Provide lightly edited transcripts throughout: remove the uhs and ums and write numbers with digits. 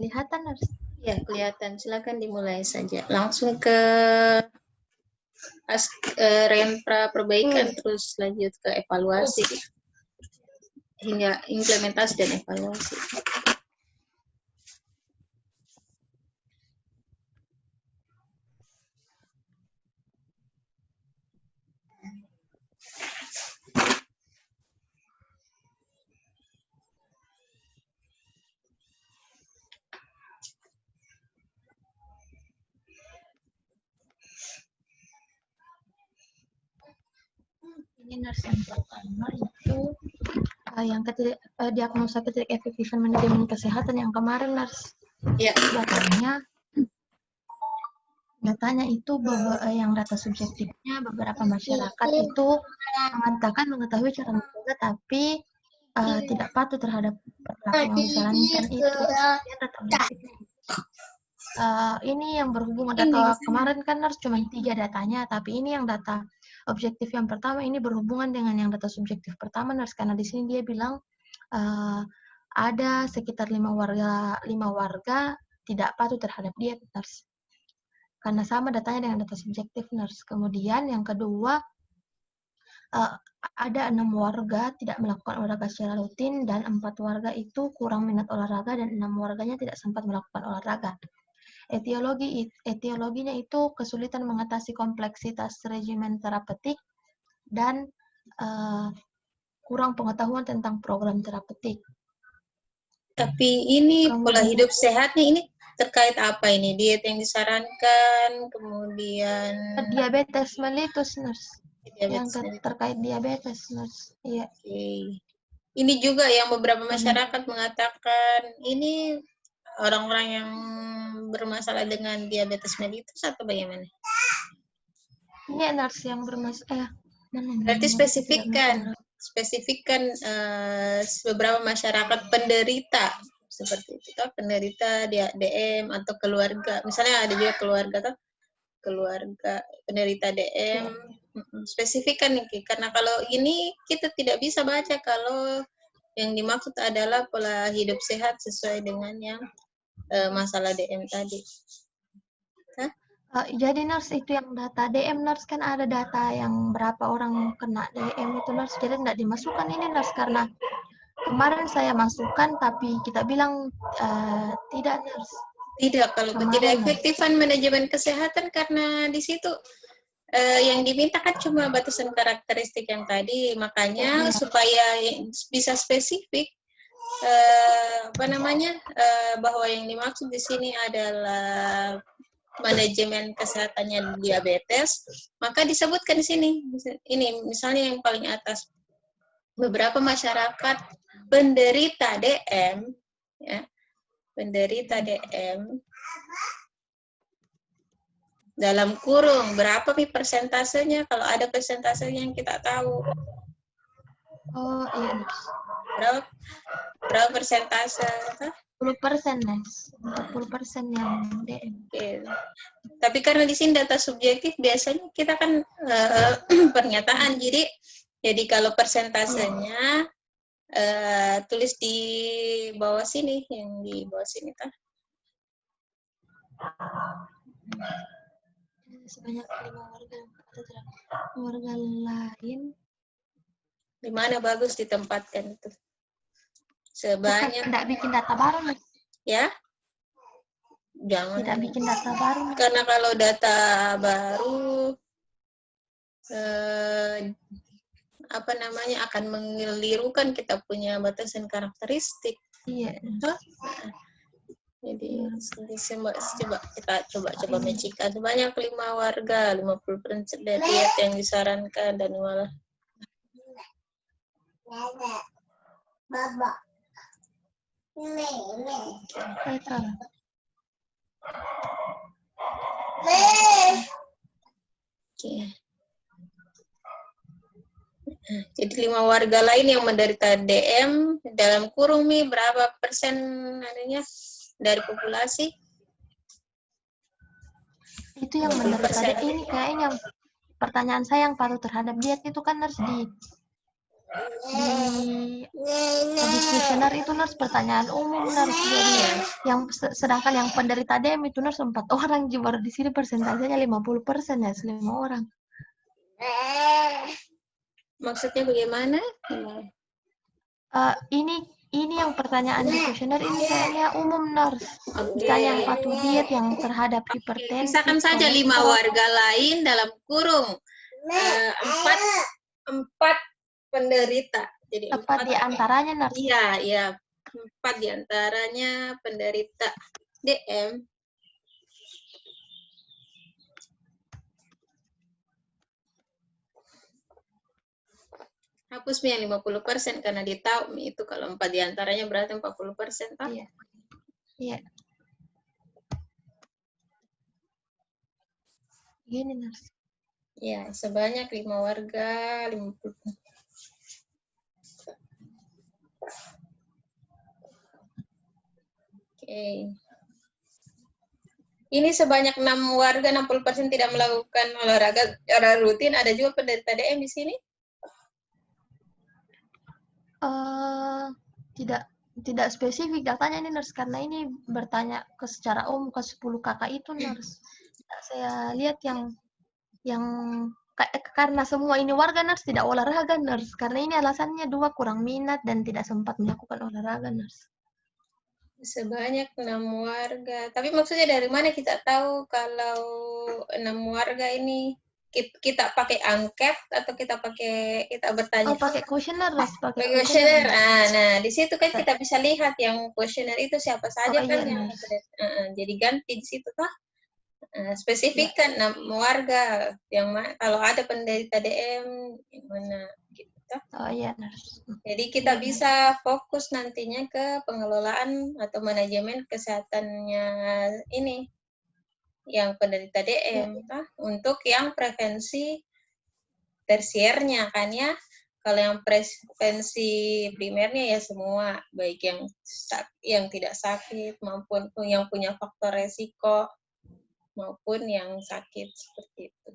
kelihatan harus. Ya, kelihatan. Silakan dimulai saja. Langsung ke renpra perbaikan, terus lanjut ke evaluasi hingga implementasi dan evaluasi. Ini nurse yang pertama itu yang diagnosa ketidakefektifan manajemen kesehatan yang kemarin nurse. Ya. Datanya itu bahwa yang data subjektifnya beberapa masyarakat itu mengatakan mengetahui cara menjaga tapi tidak patuh terhadap perilaku yang disarankan itu. Data objektifnya. Ini yang berhubungan data kemarin kan nurse cuma 3 datanya, tapi ini yang data objektif yang pertama ini berhubungan dengan yang data subjektif pertama nurse, karena di sini dia bilang ada sekitar 5 warga tidak patuh terhadap diet nurse. Karena sama datanya dengan data subjektif nurse. Kemudian yang kedua ada 6 warga tidak melakukan olahraga secara rutin dan 4 warga itu kurang minat olahraga dan 6 warganya tidak sempat melakukan olahraga. Etiologinya itu kesulitan mengatasi kompleksitas regimen terapeutik dan kurang pengetahuan tentang program terapeutik. Tapi ini pola hidup sehatnya ini terkait apa ini? Diet yang disarankan, kemudian diabetes mellitus nurse. Diabetes yang terkait diabetes nurse. Iya. Okay. Ini juga yang beberapa masyarakat mengatakan ini orang-orang yang bermasalah dengan diabetes mellitus atau bagaimana? Ini nurse yang bermasalah. Berarti spesifikkan beberapa masyarakat penderita seperti itu, toh, penderita DM atau keluarga. Misalnya ada juga keluarga penderita DM. Spesifikkan nih, karena kalau ini kita tidak bisa baca kalau yang dimaksud adalah pola hidup sehat sesuai dengan yang masalah DM tadi. Jadi nurse itu yang data DM nurse kan ada data yang berapa orang kena DM itu nurse, jadi tidak dimasukkan ini nurse karena kemarin saya masukkan tapi kita bilang tidak nurse. Tidak, kalau ketidakefektifan manajemen kesehatan karena di situ yang diminta kan cuma batasan karakteristik yang tadi, makanya supaya bisa spesifik bahwa yang dimaksud di sini adalah manajemen kesehatannya diabetes, maka disebutkan di sini. Ini misalnya yang paling atas, beberapa masyarakat penderita DM, ya, penderita DM dalam kurung berapa nih persentasenya? Kalau ada persentasenya yang kita tahu. Oh iya. Berapa persentase? 10% Mas. 40% yang DM. Oke. Tapi karena di sini data subjektif biasanya kita kan pernyataan, jadi kalau persentasenya tulis di bawah sini, yang di bawah sini kan. Sebanyak 5 warga lain. Di mana bagus ditempatkan itu? Sebanyak. Tidak bikin data baru, Mas. Ya? Jangan. Tidak bikin data baru. Mas. Karena kalau data baru akan mengelirukan kita punya batasan karakteristik. Iya. Jadi kita coba mencikkan sebanyak 5 warga, 50% dari diet yang disarankan dan malah jadi 5 warga lain yang menderita DM dalam kurung nih berapa persen adanya dari populasi? Itu yang menderita ini kayaknya pertanyaan saya yang patuh terhadap diet itu kan harus di di kuesioner itu nurse pertanyaan umum nurse, jadi yang sedangkan yang penderita DM itu nurse 4 orang, baru di sini persentasenya 50% ya, 5 orang. Maksudnya bagaimana? Ini yang pertanyaan di kuesioner ini kayaknya umum nurse. Ditanya yang patuh diet, yang terhadap hipertensi. Misalkan saja 5 warga lain dalam kurung 4 penderita. Jadi 4 di antaranya nurse. Iya, 4 di antaranya penderita DM. Hapus yang 50% karena dia tahu itu kalau 4 di antaranya berarti 40%. Toh? Iya. Iya. Gini nurse. Ya, sebanyak 5 warga 50. Oke. Ini sebanyak 6 warga 60% tidak melakukan olahraga secara rutin. Ada juga penderita DM di sini? Tidak spesifik datanya ini nurse, karena ini bertanya ke secara umum ke 10 kakak itu nurse. Saya lihat yang karena semua ini warga nurse tidak olahraga nurse, karena ini alasannya 2 kurang minat dan tidak sempat melakukan olahraga nurse. Sebanyak 6 warga. Tapi maksudnya dari mana kita tahu kalau 6 warga ini kita pakai angket atau kita bertanya? Oh, pakai kuesioner nurse, pakai kuesioner. Nah, di situ kan kita bisa lihat yang kuesioner itu siapa saja kan yang jadi ganti di situ toh. Spesifikkan 6 warga yang kalau ada penderita DM yang mana gitu. Oh iya nurse. Jadi kita bisa fokus nantinya ke pengelolaan atau manajemen kesehatannya ini yang penderita DM untuk yang prevensi tersiernya kan ya. Kalau yang prevensi primernya ya semua, baik yang tidak sakit maupun yang punya faktor resiko maupun yang sakit seperti itu.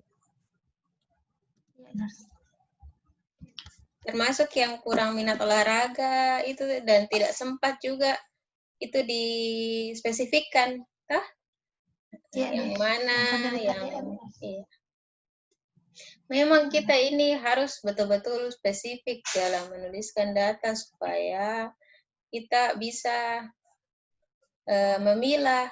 Termasuk yang kurang minat olahraga itu dan tidak sempat juga itu dispesifikkan, toh? Yang mana yang iya. Memang kita ini harus betul-betul spesifik dalam menuliskan data supaya kita bisa memilah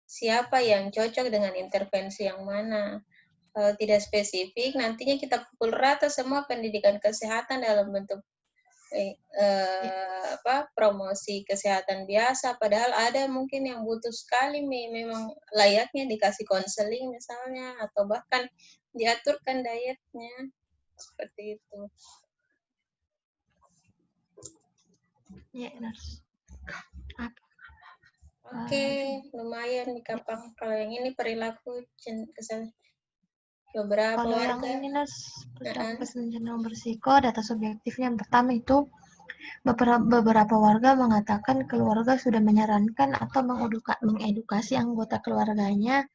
siapa yang cocok dengan intervensi yang mana. Kalau tidak spesifik, nantinya kita pukul rata semua pendidikan kesehatan dalam bentuk promosi kesehatan biasa. Padahal ada mungkin yang butuh sekali memang layaknya dikasih konseling misalnya, atau bahkan diaturkan dietnya seperti itu. Ya, nurse. Oke, lumayan nih Kapang. Kalau yang ini perilaku beberapa kalau warga. yang ini nurse, cenderung berisiko, data subjektifnya yang pertama itu beberapa warga mengatakan keluarga sudah menyarankan atau mengedukasi anggota keluarganya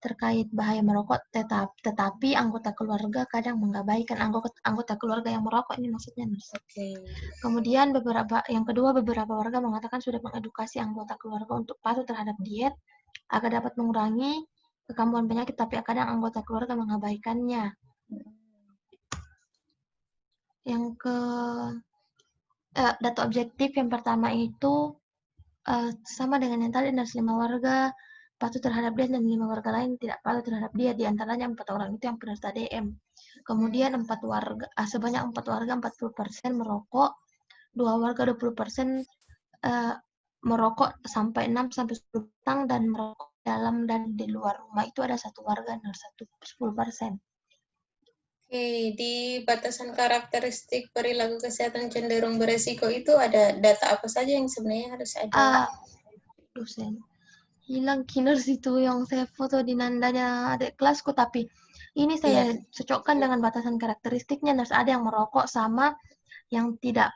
terkait bahaya merokok, tetapi anggota keluarga kadang mengabaikan anggota keluarga yang merokok, ini maksudnya nurse. Kemudian yang kedua beberapa warga mengatakan sudah mengedukasi anggota keluarga untuk patuh terhadap diet agar dapat mengurangi kekambuhan penyakit, tapi kadang anggota keluarga mengabaikannya. Yang data objektif yang pertama itu sama dengan yang tadi, 5 warga patuh terhadap diet dan 5 warga lain tidak patuh terhadap diet, diantaranya 4 orang itu yang penderita DM. Kemudian sebanyak 4 warga 40% merokok, 2 warga 20% merokok sampai 6-10 batang, dan merokok dalam dan di luar rumah itu ada 1 warga 10%. Oke, di batasan karakteristik perilaku kesehatan cenderung beresiko itu ada data apa saja yang sebenarnya harus ada? Dosen hilang kiners itu yang saya foto di nandanya adik kelasku, tapi ini saya cocokkan dengan batasan karakteristiknya. Nurse, ada yang merokok sama yang tidak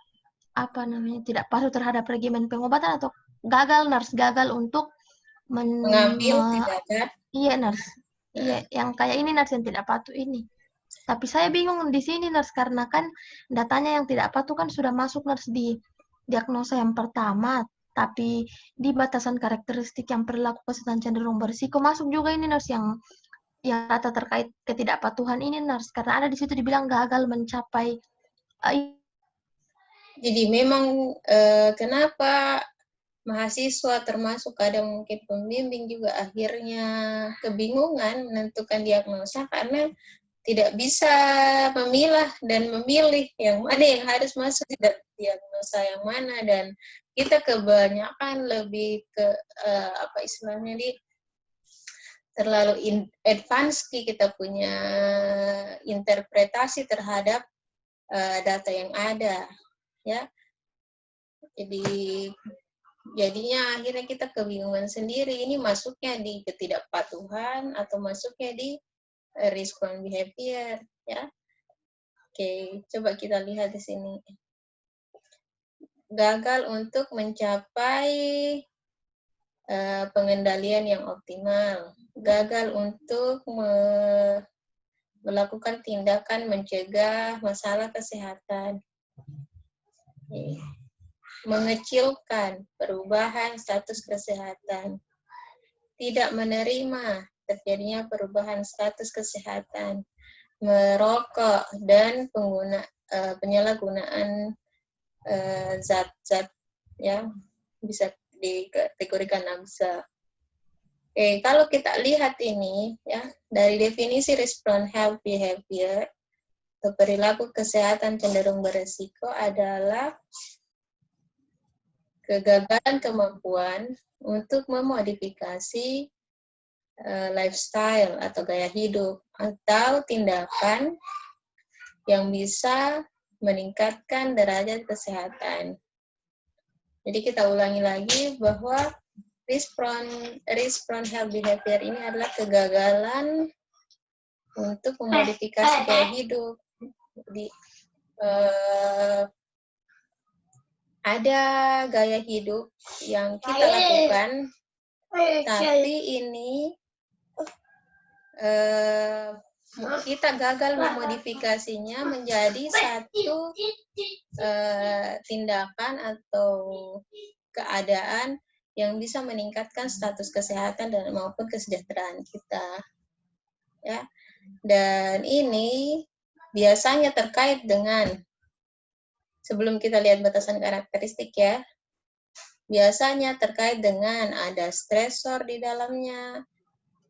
tidak patuh terhadap regimen pengobatan atau gagal untuk mengambil tindakan. Iya nurse. Iya, yang kayak ini nurse yang tidak patuh ini. Tapi saya bingung di sini, Nurse, karena kan datanya yang tidak patuh kan sudah masuk, Nurse, di diagnosa yang pertama, tapi di batasan karakteristik yang perilaku kesehatan cenderung berisiko masuk juga ini, Nurse, yang data terkait ketidakpatuhan ini, Nurse, karena ada di situ dibilang gagal mencapai Jadi memang kenapa mahasiswa termasuk kadang mungkin pembimbing juga akhirnya kebingungan menentukan diagnosa karena tidak bisa memilah dan memilih yang mana yang harus masuk di diagnosa yang mana, dan kita kebanyakan lebih ke apa istilahnya di terlalu advance kita punya interpretasi terhadap data yang ada, ya. Jadinya akhirnya kita kebingungan sendiri, ini masuknya di ketidakpatuhan atau masuknya di response behavior, ya. Oke, coba kita lihat di sini. Gagal untuk mencapai pengendalian yang optimal, gagal untuk melakukan tindakan mencegah masalah kesehatan, mengecilkan perubahan status kesehatan, tidak menerima terjadinya perubahan status kesehatan, merokok dan penyalahgunaan zat-zat yang bisa dikategorikan nafsa. Oke, kalau kita lihat ini ya dari definisi response health behavior atau perilaku kesehatan cenderung beresiko adalah kegagalan kemampuan untuk memodifikasi lifestyle atau gaya hidup atau tindakan yang bisa meningkatkan derajat kesehatan. Jadi kita ulangi lagi bahwa response health behavior ini adalah kegagalan untuk memodifikasi gaya hidup. Jadi ada gaya hidup yang kita lakukan, tapi ini kita gagal memodifikasinya menjadi satu tindakan atau keadaan yang bisa meningkatkan status kesehatan dan maupun kesejahteraan kita, ya. Dan ini biasanya terkait dengan, sebelum kita lihat batasan karakteristik ya, biasanya terkait dengan ada stresor di dalamnya,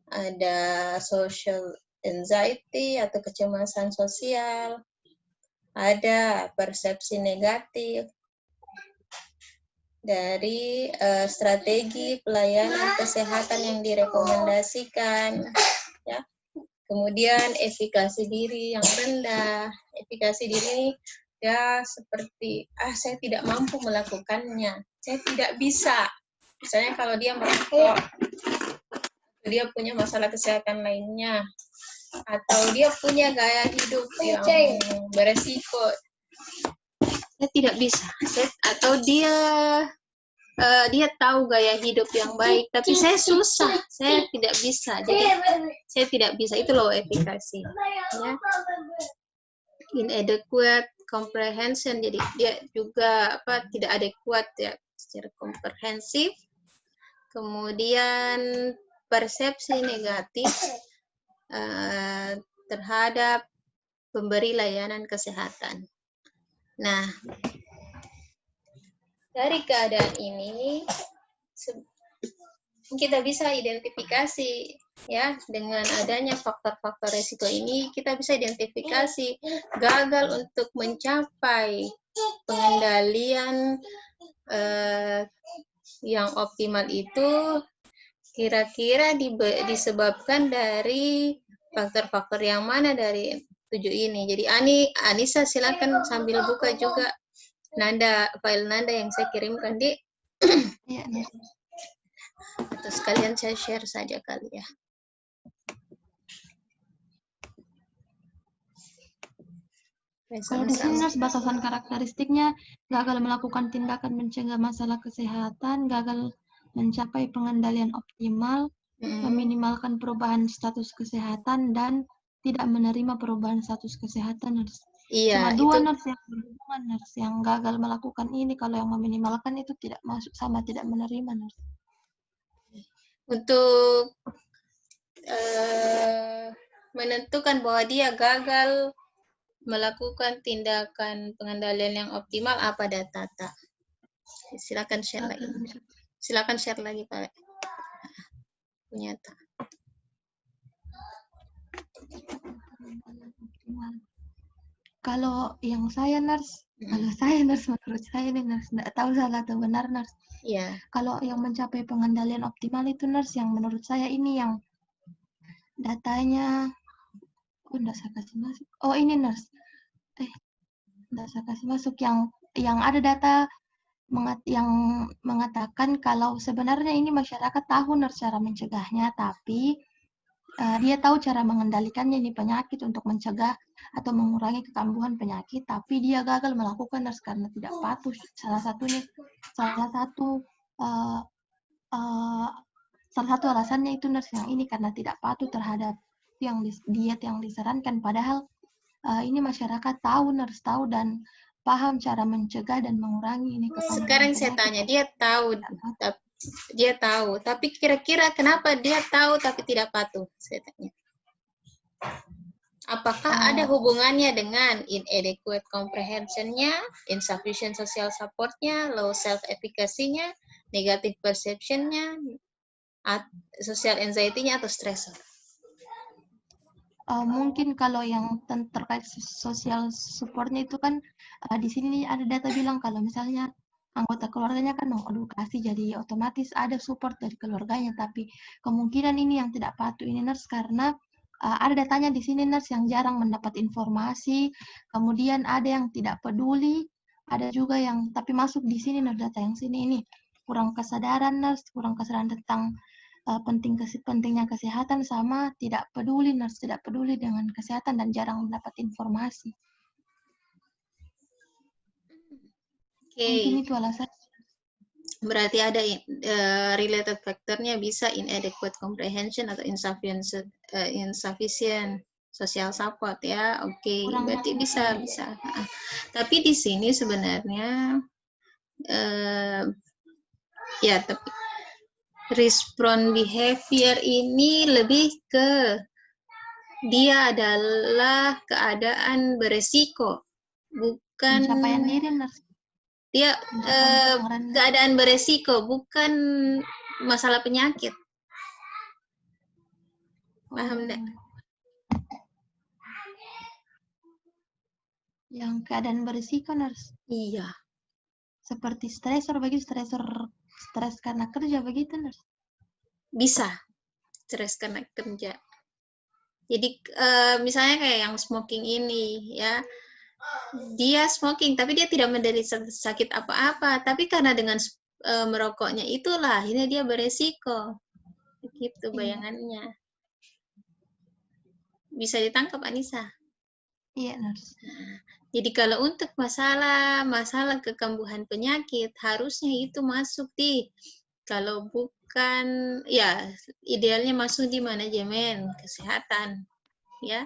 ada social anxiety atau kecemasan sosial, ada persepsi negatif dari strategi pelayanan kesehatan yang direkomendasikan, ya. Kemudian efikasi diri yang rendah. Efikasi diri ya seperti saya tidak mampu melakukannya, saya tidak bisa. Misalnya kalau dia merokok, dia punya masalah kesehatan lainnya, atau dia punya gaya hidup yang beresiko, saya tidak bisa. Atau dia tahu gaya hidup yang baik, tapi saya susah, saya tidak bisa. Jadi saya tidak bisa, itu loh efikasi. Ya. Inadequate comprehension, jadi dia juga tidak adekuat ya secara komprehensif. Kemudian persepsi negatif terhadap pemberi layanan kesehatan. Nah, dari keadaan ini kita bisa identifikasi ya, dengan adanya faktor-faktor risiko ini kita bisa identifikasi gagal untuk mencapai pengendalian yang optimal itu kira-kira disebabkan dari faktor-faktor yang mana dari 7 ini. Jadi Anissa silakan sambil buka juga file Nanda yang saya kirimkan di ya, atau sekalian saya share saja kali ya. Kalau di sini batasan karakteristiknya gagal melakukan tindakan mencegah masalah kesehatan, gagal mencapai pengendalian optimal, meminimalkan perubahan status kesehatan, dan tidak menerima perubahan status kesehatan nurse. Iya, Cuma 2 itu nurse yang berhubungan nurse yang gagal melakukan ini. Kalau yang meminimalkan itu tidak masuk sama tidak menerima nurse. untuk menentukan bahwa dia gagal melakukan tindakan pengendalian yang optimal apa data? Silakan share lagi. Silakan share lagi Pak. Punya tak? Kalau yang saya nurse, menurut saya nih nurse, nggak tahu salah atau benar nurse. Iya. Kalau yang mencapai pengendalian optimal itu nurse yang menurut saya ini yang datanya, nggak saya kasih masuk. Oh ini nurse, nggak saya kasih masuk yang ada data yang mengatakan kalau sebenarnya ini masyarakat tahu nurse cara mencegahnya, tapi dia tahu cara mengendalikannya ini penyakit untuk mencegah atau mengurangi kekambuhan penyakit, tapi dia gagal melakukan nurse karena tidak patuh. Salah satu alasannya itu nurse yang ini karena tidak patuh terhadap diet yang disarankan. Padahal ini masyarakat tahu, nurse tahu dan paham cara mencegah dan mengurangi ini kekambuhan Sekarang penyakit. saya tanya, dia tahu, tapi kira-kira kenapa dia tahu tapi tidak patuh? Saya tanya. Apakah ada hubungannya dengan inadequate comprehension-nya, insufficient social support-nya, low self-efficacy-nya, negative perception-nya, social anxiety-nya, atau stressor? Mungkin kalau yang terkait social support-nya itu kan di sini ada data bilang kalau misalnya anggota keluarganya kan mengedukasi, jadi otomatis ada support dari keluarganya, tapi kemungkinan ini yang tidak patuh ini nurse karena ada datanya di sini nurse yang jarang mendapat informasi, kemudian ada yang tidak peduli, ada juga yang tapi masuk di sini nurse data yang sini ini kurang kesadaran nurse, kurang kesadaran tentang pentingnya kesehatan sama tidak peduli nurse tidak peduli dengan kesehatan dan jarang mendapat informasi. Mungkin itu alasan. Berarti ada related factor-nya bisa inadequate comprehension atau insufficient social support ya. Oke, berarti bisa. Tapi di sini sebenarnya ya tapi respond behavior ini lebih ke dia adalah keadaan beresiko, bukan pencapaian diri nurse. Dia keadaan beresiko, bukan masalah penyakit. Paham enggak? Yang keadaan berisiko nurse. Iya. Seperti stres karena kerja begitu nurse. Bisa. Stres karena kerja. Jadi misalnya kayak yang smoking ini ya. Dia smoking tapi dia tidak menderita sakit apa-apa, tapi karena dengan merokoknya itulah akhirnya dia beresiko. Begitu bayangannya. Bisa ditangkap Anissa? Iya, nurse. Jadi kalau untuk masalah kekambuhan penyakit harusnya itu masuk di, kalau bukan ya idealnya masuk di manajemen kesehatan ya,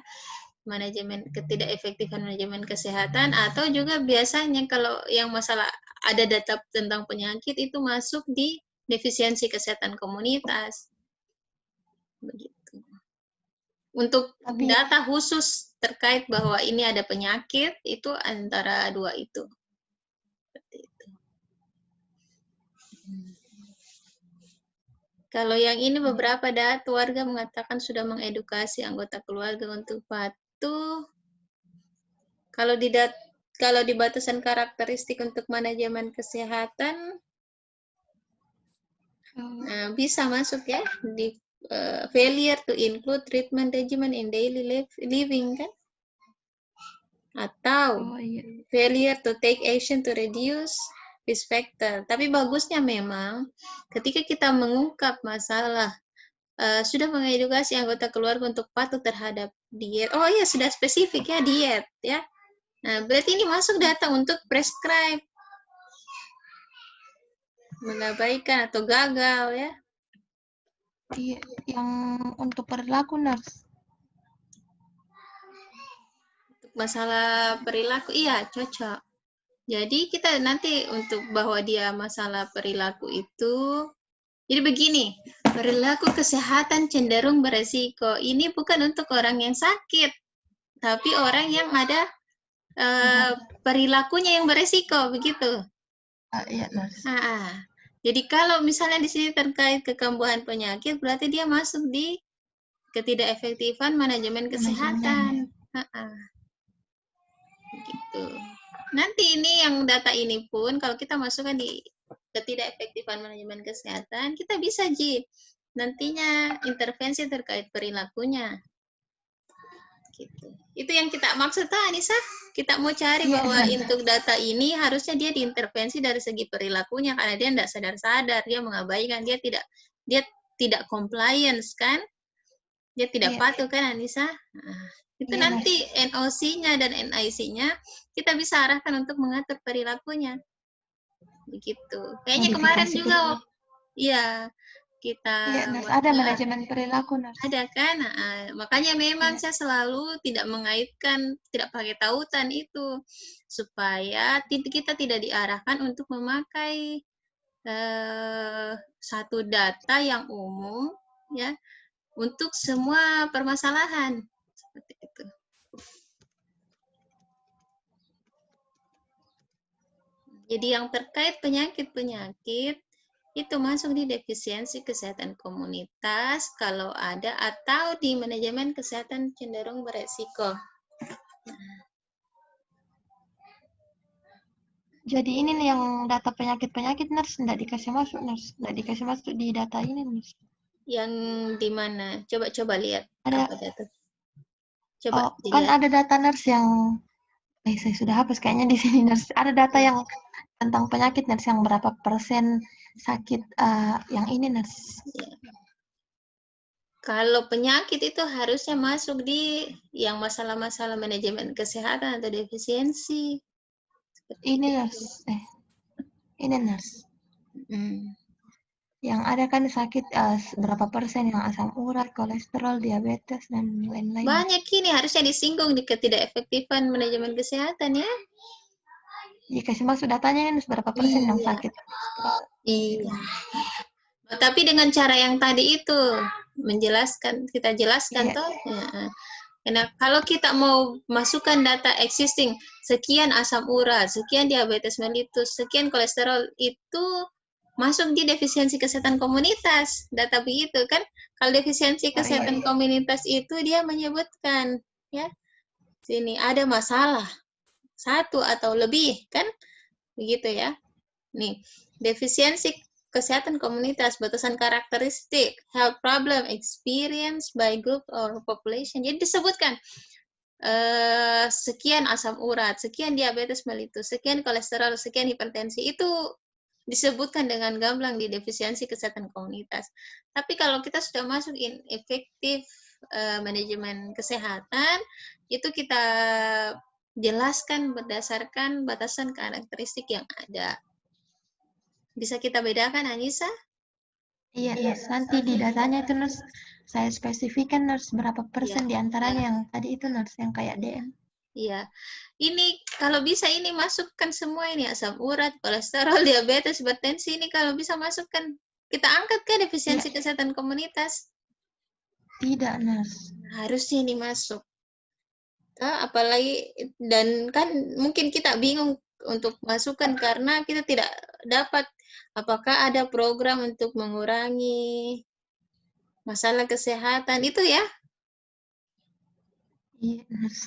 manajemen ketidakefektifan manajemen kesehatan, atau juga biasanya kalau yang masalah ada data tentang penyakit itu masuk di defisiensi kesehatan komunitas begitu. Untuk data khusus terkait bahwa ini ada penyakit, itu antara dua itu. Seperti itu. Kalau yang ini beberapa data warga mengatakan sudah mengedukasi anggota keluarga untuk patuh. Kalau di batasan karakteristik untuk manajemen kesehatan, bisa masuk ya di failure to include treatment regimen in daily living kan, atau failure to take action to reduce risk factor. Tapi bagusnya memang ketika kita mengungkap masalah sudah mengedukasi anggota keluarga untuk patuh terhadap diet. Oh iya, sudah spesifik ya diet ya. Nah, berarti ini masuk data untuk prescribe, mengabaikan atau gagal ya. Iya, yang untuk perilaku nurse. masalah perilaku, iya cocok. Jadi kita nanti untuk bahwa dia masalah perilaku itu, jadi begini, perilaku kesehatan cenderung beresiko. Ini bukan untuk orang yang sakit, tapi orang yang ada perilakunya yang beresiko, begitu. Iya, nurse. Jadi kalau misalnya di sini terkait kekambuhan penyakit, berarti dia masuk di ketidakefektifan manajemen kesehatan. Gitu. Nanti ini yang data ini pun kalau kita masukkan di ketidakefektifan manajemen kesehatan, kita bisa nantinya intervensi terkait perilakunya. Gitu. Itu yang kita maksud Anissa. Kita mau cari bahwa untuk data ini harusnya dia diintervensi dari segi perilakunya karena dia tidak sadar-sadar, dia mengabaikan, dia tidak compliance kan? Dia tidak patuh kan Anissa? Itu nanti NOC-nya dan NIC-nya kita bisa arahkan untuk mengatur perilakunya. Begitu. Kayaknya kemarin juga kita ada manajemen perilaku, nurse. Ada kan? Makanya memang saya selalu tidak mengaitkan, tidak pakai tautan itu supaya kita tidak diarahkan untuk memakai satu data yang umum ya untuk semua permasalahan seperti itu. Jadi yang terkait penyakit-penyakit itu masuk di defisiensi kesehatan komunitas kalau ada atau di manajemen kesehatan cenderung beresiko. Jadi ini nih yang data penyakit-penyakit nurse nggak dikasih masuk nurse, nggak dikasih masuk di data ini nurse. Yang di mana? Coba lihat. Ada. Apa data? Coba dilihat. Kan ada data nurse yang saya sudah hapus kayaknya di sini nurse. Ada data yang tentang penyakit nurse yang berapa persen sakit yang ini nurse. Kalau penyakit itu harusnya masuk di yang masalah-masalah manajemen kesehatan atau defisiensi. Ini nurse. Ini nurse. Yang ada kan sakit berapa persen yang asam urat, kolesterol, diabetes, dan lain-lain. Banyak ini harusnya disinggung di ketidakefektifan manajemen kesehatan ya. Dikasih masuk datanya ini berapa persen yang sakit. Iya. Tapi dengan cara yang tadi itu menjelaskan, kita jelaskan toh. Karena kalau kita mau masukkan data existing, sekian asam urat, sekian diabetes mellitus, sekian kolesterol, itu masuk di defisiensi kesehatan komunitas. Data begitu kan? Kalau defisiensi kesehatan komunitas itu dia menyebutkan, ya, sini ada masalah satu atau lebih kan? Begitu ya. Nih, defisiensi kesehatan komunitas, batasan karakteristik, health problem experienced by group or population. Jadi disebutkan sekian asam urat, sekian diabetes mellitus, sekian kolesterol, sekian hipertensi. Itu disebutkan dengan gamblang di defisiensi kesehatan komunitas. Tapi kalau kita sudah masuk in efektif manajemen kesehatan, itu kita jelaskan berdasarkan batasan karakteristik yang ada. Bisa kita bedakan, Anissa? Iya, nurse. Nanti di datanya itu nurse, saya spesifikkan nurse berapa persen diantaranya yang tadi itu nurse, yang kayak DM. Iya. Ini kalau bisa ini masukkan semua ini, asam urat, kolesterol, diabetes, hipertensi, ini kalau bisa masukkan. Kita angkat ke defisiensi kesehatan komunitas. Tidak, nurse. Harusnya ini masuk. Apalagi, dan kan mungkin kita bingung untuk masukkan karena kita tidak dapat apakah ada program untuk mengurangi masalah kesehatan itu ya. Iya, nurse.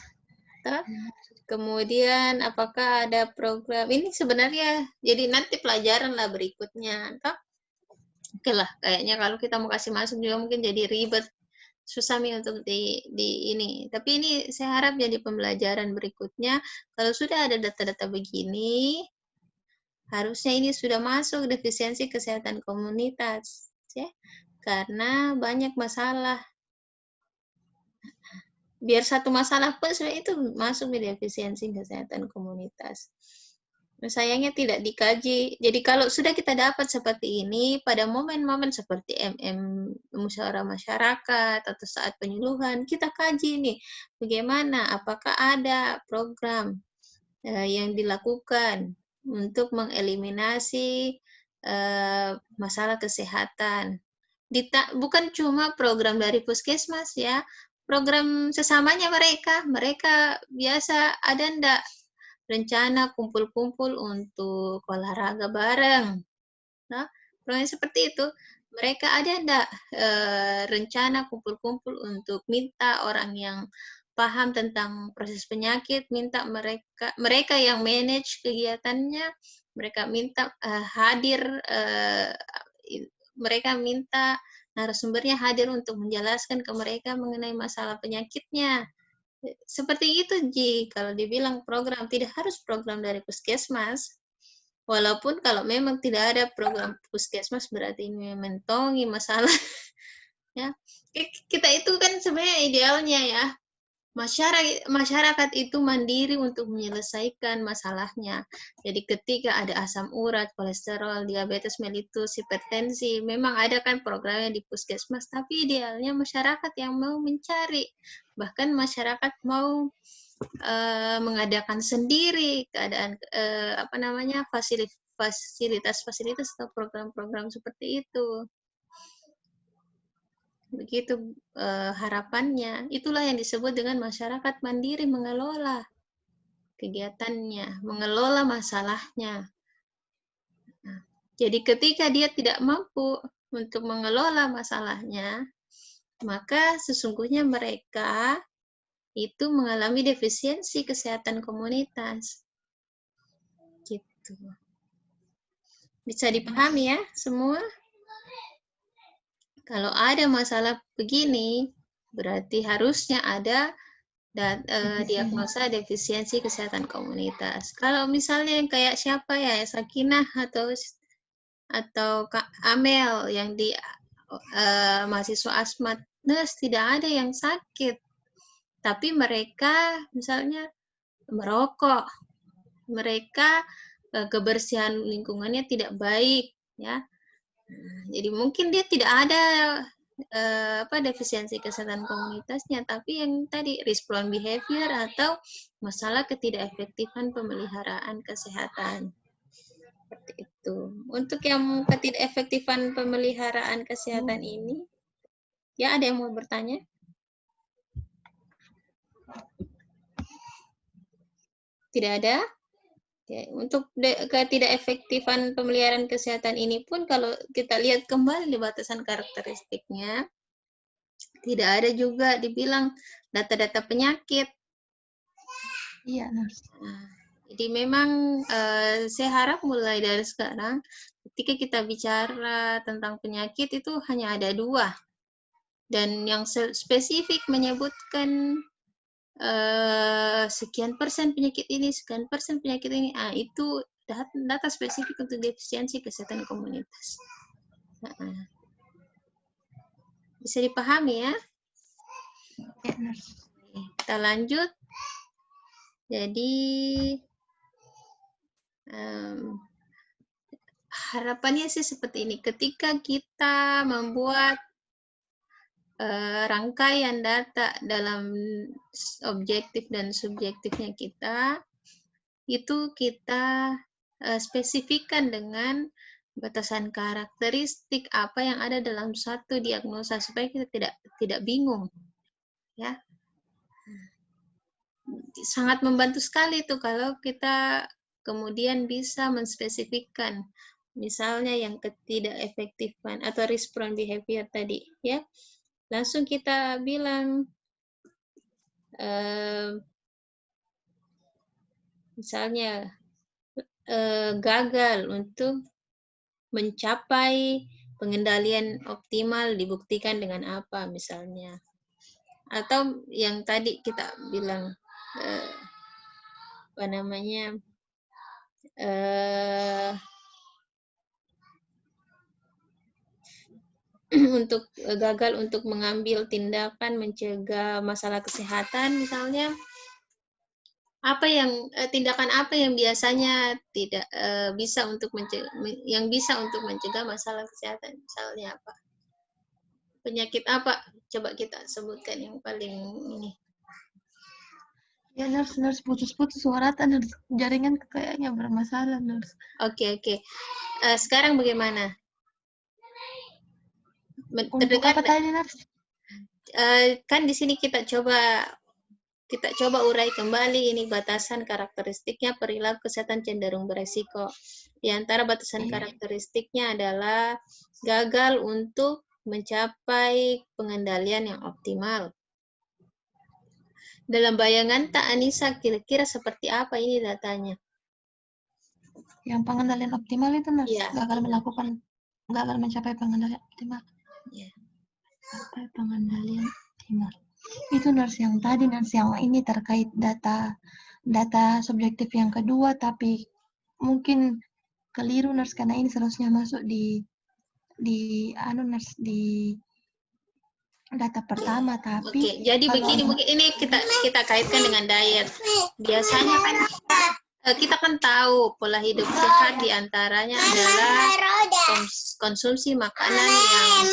Kemudian apakah ada program ini sebenarnya jadi nanti pelajaran lah berikutnya. Oke lah, kayaknya kalau kita mau kasih masuk juga mungkin jadi ribet, susah nih untuk di ini. Tapi ini saya harap jadi pembelajaran berikutnya. Kalau sudah ada data-data begini, harusnya ini sudah masuk defisiensi kesehatan komunitas, ya. Karena banyak masalah. Biar satu masalah pun sebenarnya itu masuk di defisiensi kesehatan komunitas. sayangnya tidak dikaji. Jadi kalau sudah kita dapat seperti ini, pada momen-momen seperti musyawarah masyarakat atau saat penyuluhan, kita kaji nih, bagaimana, apakah ada program yang dilakukan untuk mengeliminasi masalah kesehatan. Bukan cuma program dari puskesmas ya, program sesamanya mereka biasa ada ndak rencana kumpul-kumpul untuk olahraga bareng. Nah, program seperti itu. Mereka ada ndak rencana kumpul-kumpul untuk minta orang yang paham tentang proses penyakit, minta mereka yang manage kegiatannya, mereka minta hadir, mereka minta narasumbernya hadir untuk menjelaskan ke mereka mengenai masalah penyakitnya. Seperti itu, Ji. Kalau dibilang program, tidak harus program dari puskesmas. Walaupun kalau memang tidak ada program puskesmas, berarti ini mentongi masalah. Ya, kita itu kan sebenarnya idealnya ya. Masyarakat itu mandiri untuk menyelesaikan masalahnya. Jadi ketika ada asam urat, kolesterol, diabetes mellitus, hipertensi, memang ada kan programnya di puskesmas, tapi idealnya masyarakat yang mau mencari. Bahkan masyarakat mau mengadakan sendiri keadaan fasilitas atau program-program seperti itu. Begitu harapannya. Itulah yang disebut dengan masyarakat mandiri mengelola kegiatannya, mengelola masalahnya. Nah, jadi ketika dia tidak mampu untuk mengelola masalahnya, maka sesungguhnya mereka itu mengalami defisiensi kesehatan komunitas. Gitu. Bisa dipahami ya semua? Kalau ada masalah begini, berarti harusnya ada diagnosa defisiensi kesehatan komunitas. Kalau misalnya yang kayak siapa ya, Sakinah atau Kak Amel yang di mahasiswa asmat, tidak ada yang sakit. Tapi mereka misalnya merokok, mereka kebersihan lingkungannya tidak baik, ya. Jadi mungkin dia tidak ada defisiensi kesehatan komunitasnya, tapi yang tadi risk-prone behavior atau masalah ketidakefektifan pemeliharaan kesehatan. Seperti itu. Untuk yang ketidakefektifan pemeliharaan kesehatan ini, ya ada yang mau bertanya? Tidak ada? Ya, untuk ketidakefektifan pemeliharaan kesehatan ini pun kalau kita lihat kembali di batasan karakteristiknya, tidak ada juga dibilang data-data penyakit. Iya, Nurse. Jadi memang saya harap mulai dari sekarang, ketika kita bicara tentang penyakit itu hanya ada 2. Dan yang spesifik menyebutkan sekian persen penyakit ini, sekian persen penyakit ini, itu data spesifik untuk defisiensi kesehatan komunitas. Bisa dipahami ya? Kita lanjut. Jadi harapannya sih seperti ini. Ketika kita membuat rangkaian data dalam objektif dan subjektifnya kita, itu kita spesifikkan dengan batasan karakteristik apa yang ada dalam satu diagnosa supaya kita tidak bingung, ya. Sangat membantu sekali tuh kalau kita kemudian bisa menspesifikkan, misalnya yang ketidakefektifan atau risk-prone behavior tadi, ya. Langsung kita bilang, misalnya gagal untuk mencapai pengendalian optimal dibuktikan dengan apa misalnya. Atau yang tadi kita bilang, untuk gagal untuk mengambil tindakan mencegah masalah kesehatan misalnya, tindakan apa yang biasanya tidak bisa untuk mencegah masalah kesehatan? Misalnya apa? Penyakit apa? Coba kita sebutkan yang paling ini. Ya, nurse putus-putus suara, nurse. Jaringan kayaknya bermasalah, nurse. Oke. Sekarang bagaimana? Untuk apa tadi, nurse? Kan di sini kita coba urai kembali ini batasan karakteristiknya perilaku kesehatan cenderung beresiko. Di antara batasan karakteristiknya adalah gagal untuk mencapai pengendalian yang optimal. Dalam bayangan Tak Anissa, kira-kira seperti apa ini datanya? Yang pengendalian optimal itu, nurse, Ya. gagal mencapai pengendalian optimal. Ya. Sampai pengendalian optimal. Itu nurse yang tadi, nurse yang ini terkait data subjektif yang kedua, tapi mungkin keliru, nurse, karena ini seharusnya masuk di nurse di data pertama, tapi Oke, jadi begini, mungkin ini kita kaitkan dengan diet. Biasanya kan kita kan tahu pola hidup sehat diantaranya adalah konsumsi makanan yang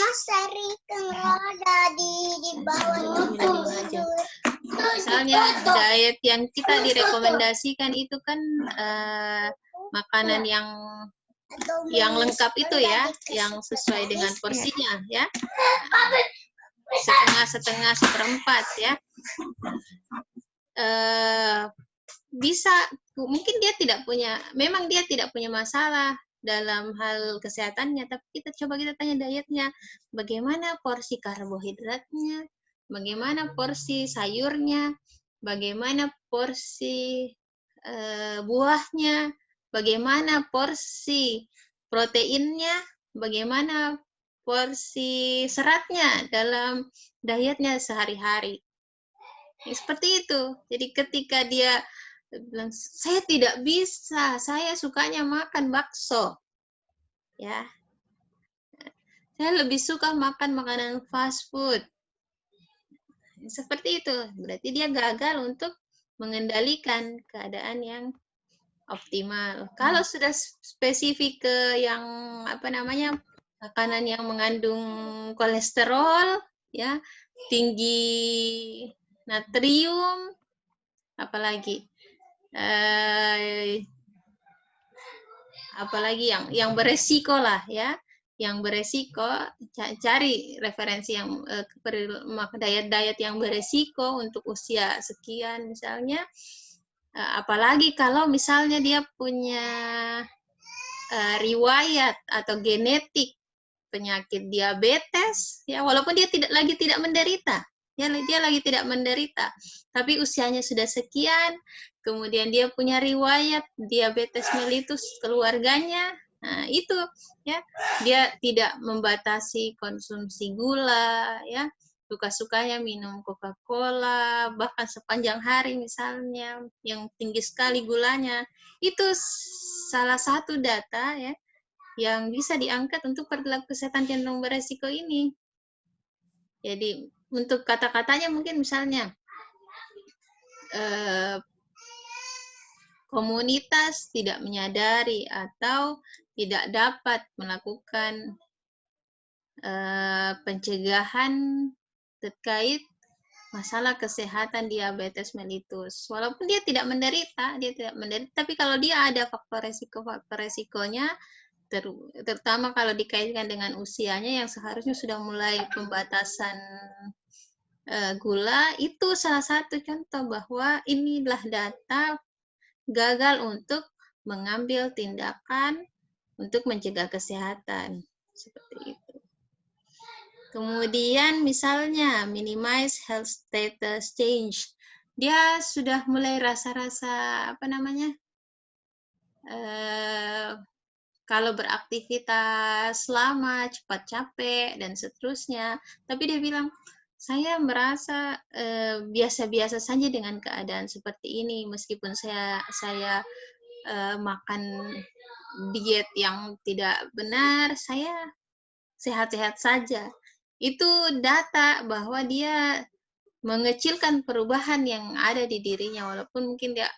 misalnya diet yang kita direkomendasikan itu kan makanan yang lengkap itu ya, yang sesuai dengan porsinya ya. Setengah, seperempat ya. Bisa, mungkin dia memang dia tidak punya masalah dalam hal kesehatannya, tapi kita tanya dietnya, bagaimana porsi karbohidratnya, bagaimana porsi sayurnya, bagaimana porsi buahnya, bagaimana porsi proteinnya, bagaimana porsi seratnya dalam dietnya sehari-hari. Seperti itu. Jadi ketika dia bilang, saya tidak bisa, saya sukanya makan bakso. Ya. Saya lebih suka makan makanan fast food. Seperti itu. Berarti dia gagal untuk mengendalikan keadaan yang optimal. Kalau sudah spesifik ke yang makanan yang mengandung kolesterol, ya, tinggi natrium, apalagi yang beresiko lah ya, yang beresiko, cari referensi yang diet yang beresiko untuk usia sekian misalnya. Apalagi kalau misalnya dia punya riwayat atau genetik penyakit diabetes, ya, walaupun dia tidak menderita, ya, dia lagi tidak menderita, tapi usianya sudah sekian, kemudian dia punya riwayat diabetes mellitus keluarganya, nah itu, ya, dia tidak membatasi konsumsi gula, ya, suka-sukanya minum Coca-Cola, bahkan sepanjang hari misalnya, yang tinggi sekali gulanya, itu salah satu data, ya, yang bisa diangkat untuk perilaku kesehatan cenderung beresiko ini. Jadi untuk kata-katanya mungkin misalnya komunitas tidak menyadari atau tidak dapat melakukan pencegahan terkait masalah kesehatan diabetes mellitus. Walaupun dia tidak menderita, tapi kalau dia ada faktor resikonya, terutama kalau dikaitkan dengan usianya yang seharusnya sudah mulai pembatasan gula, itu salah satu contoh bahwa inilah data gagal untuk mengambil tindakan untuk mencegah kesehatan. Seperti itu. Kemudian misalnya minimize health status change. Dia sudah mulai rasa-rasa kalau beraktivitas lama, cepat capek, dan seterusnya. Tapi dia bilang, saya merasa biasa-biasa saja dengan keadaan seperti ini, meskipun saya makan diet yang tidak benar, saya sehat-sehat saja. Itu data bahwa dia mengecilkan perubahan yang ada di dirinya, walaupun mungkin dia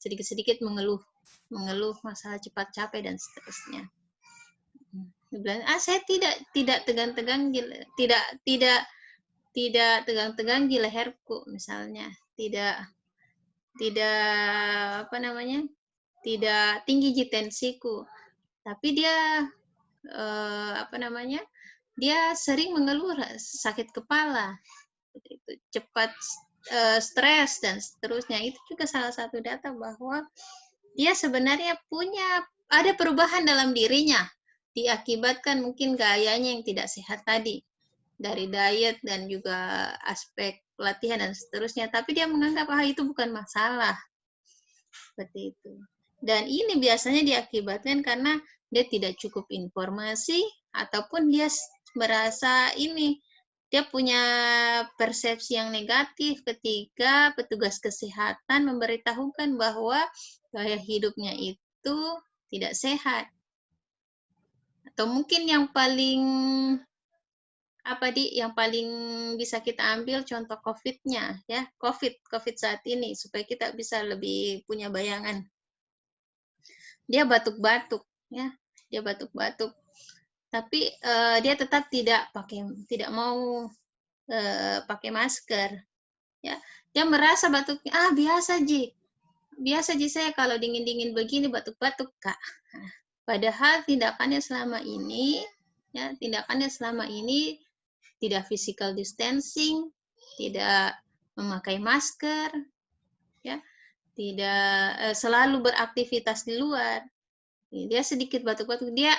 sedikit-sedikit mengeluh masalah cepat capek dan seterusnya. Dia bilang, saya tidak tegang-tegang tidak tegang-tegang di leherku misalnya, tidak apa namanya, tidak tinggi di tensiku, tapi dia apa namanya, dia sering mengeluh sakit kepala, itu cepat stres dan seterusnya. Itu juga salah satu data bahwa dia sebenarnya ada perubahan dalam dirinya diakibatkan mungkin gayanya yang tidak sehat tadi, dari diet dan juga aspek latihan dan seterusnya, tapi dia menganggap itu bukan masalah. Seperti itu. Dan ini biasanya diakibatkan karena dia tidak cukup informasi ataupun dia merasa dia punya persepsi yang negatif ketika petugas kesehatan memberitahukan bahwa gaya hidupnya itu tidak sehat. Atau mungkin yang paling yang paling bisa kita ambil contoh COVID-nya ya, COVID saat ini supaya kita bisa lebih punya bayangan. Dia batuk-batuk ya, dia batuk-batuk. Tapi dia tetap tidak mau pakai masker ya. Dia merasa batuknya biasa ji saya kalau dingin-dingin begini batuk-batuk Kak. Nah, padahal tindakannya selama ini tidak physical distancing, tidak memakai masker, ya, tidak selalu beraktivitas di luar. Dia sedikit batuk-batuk, dia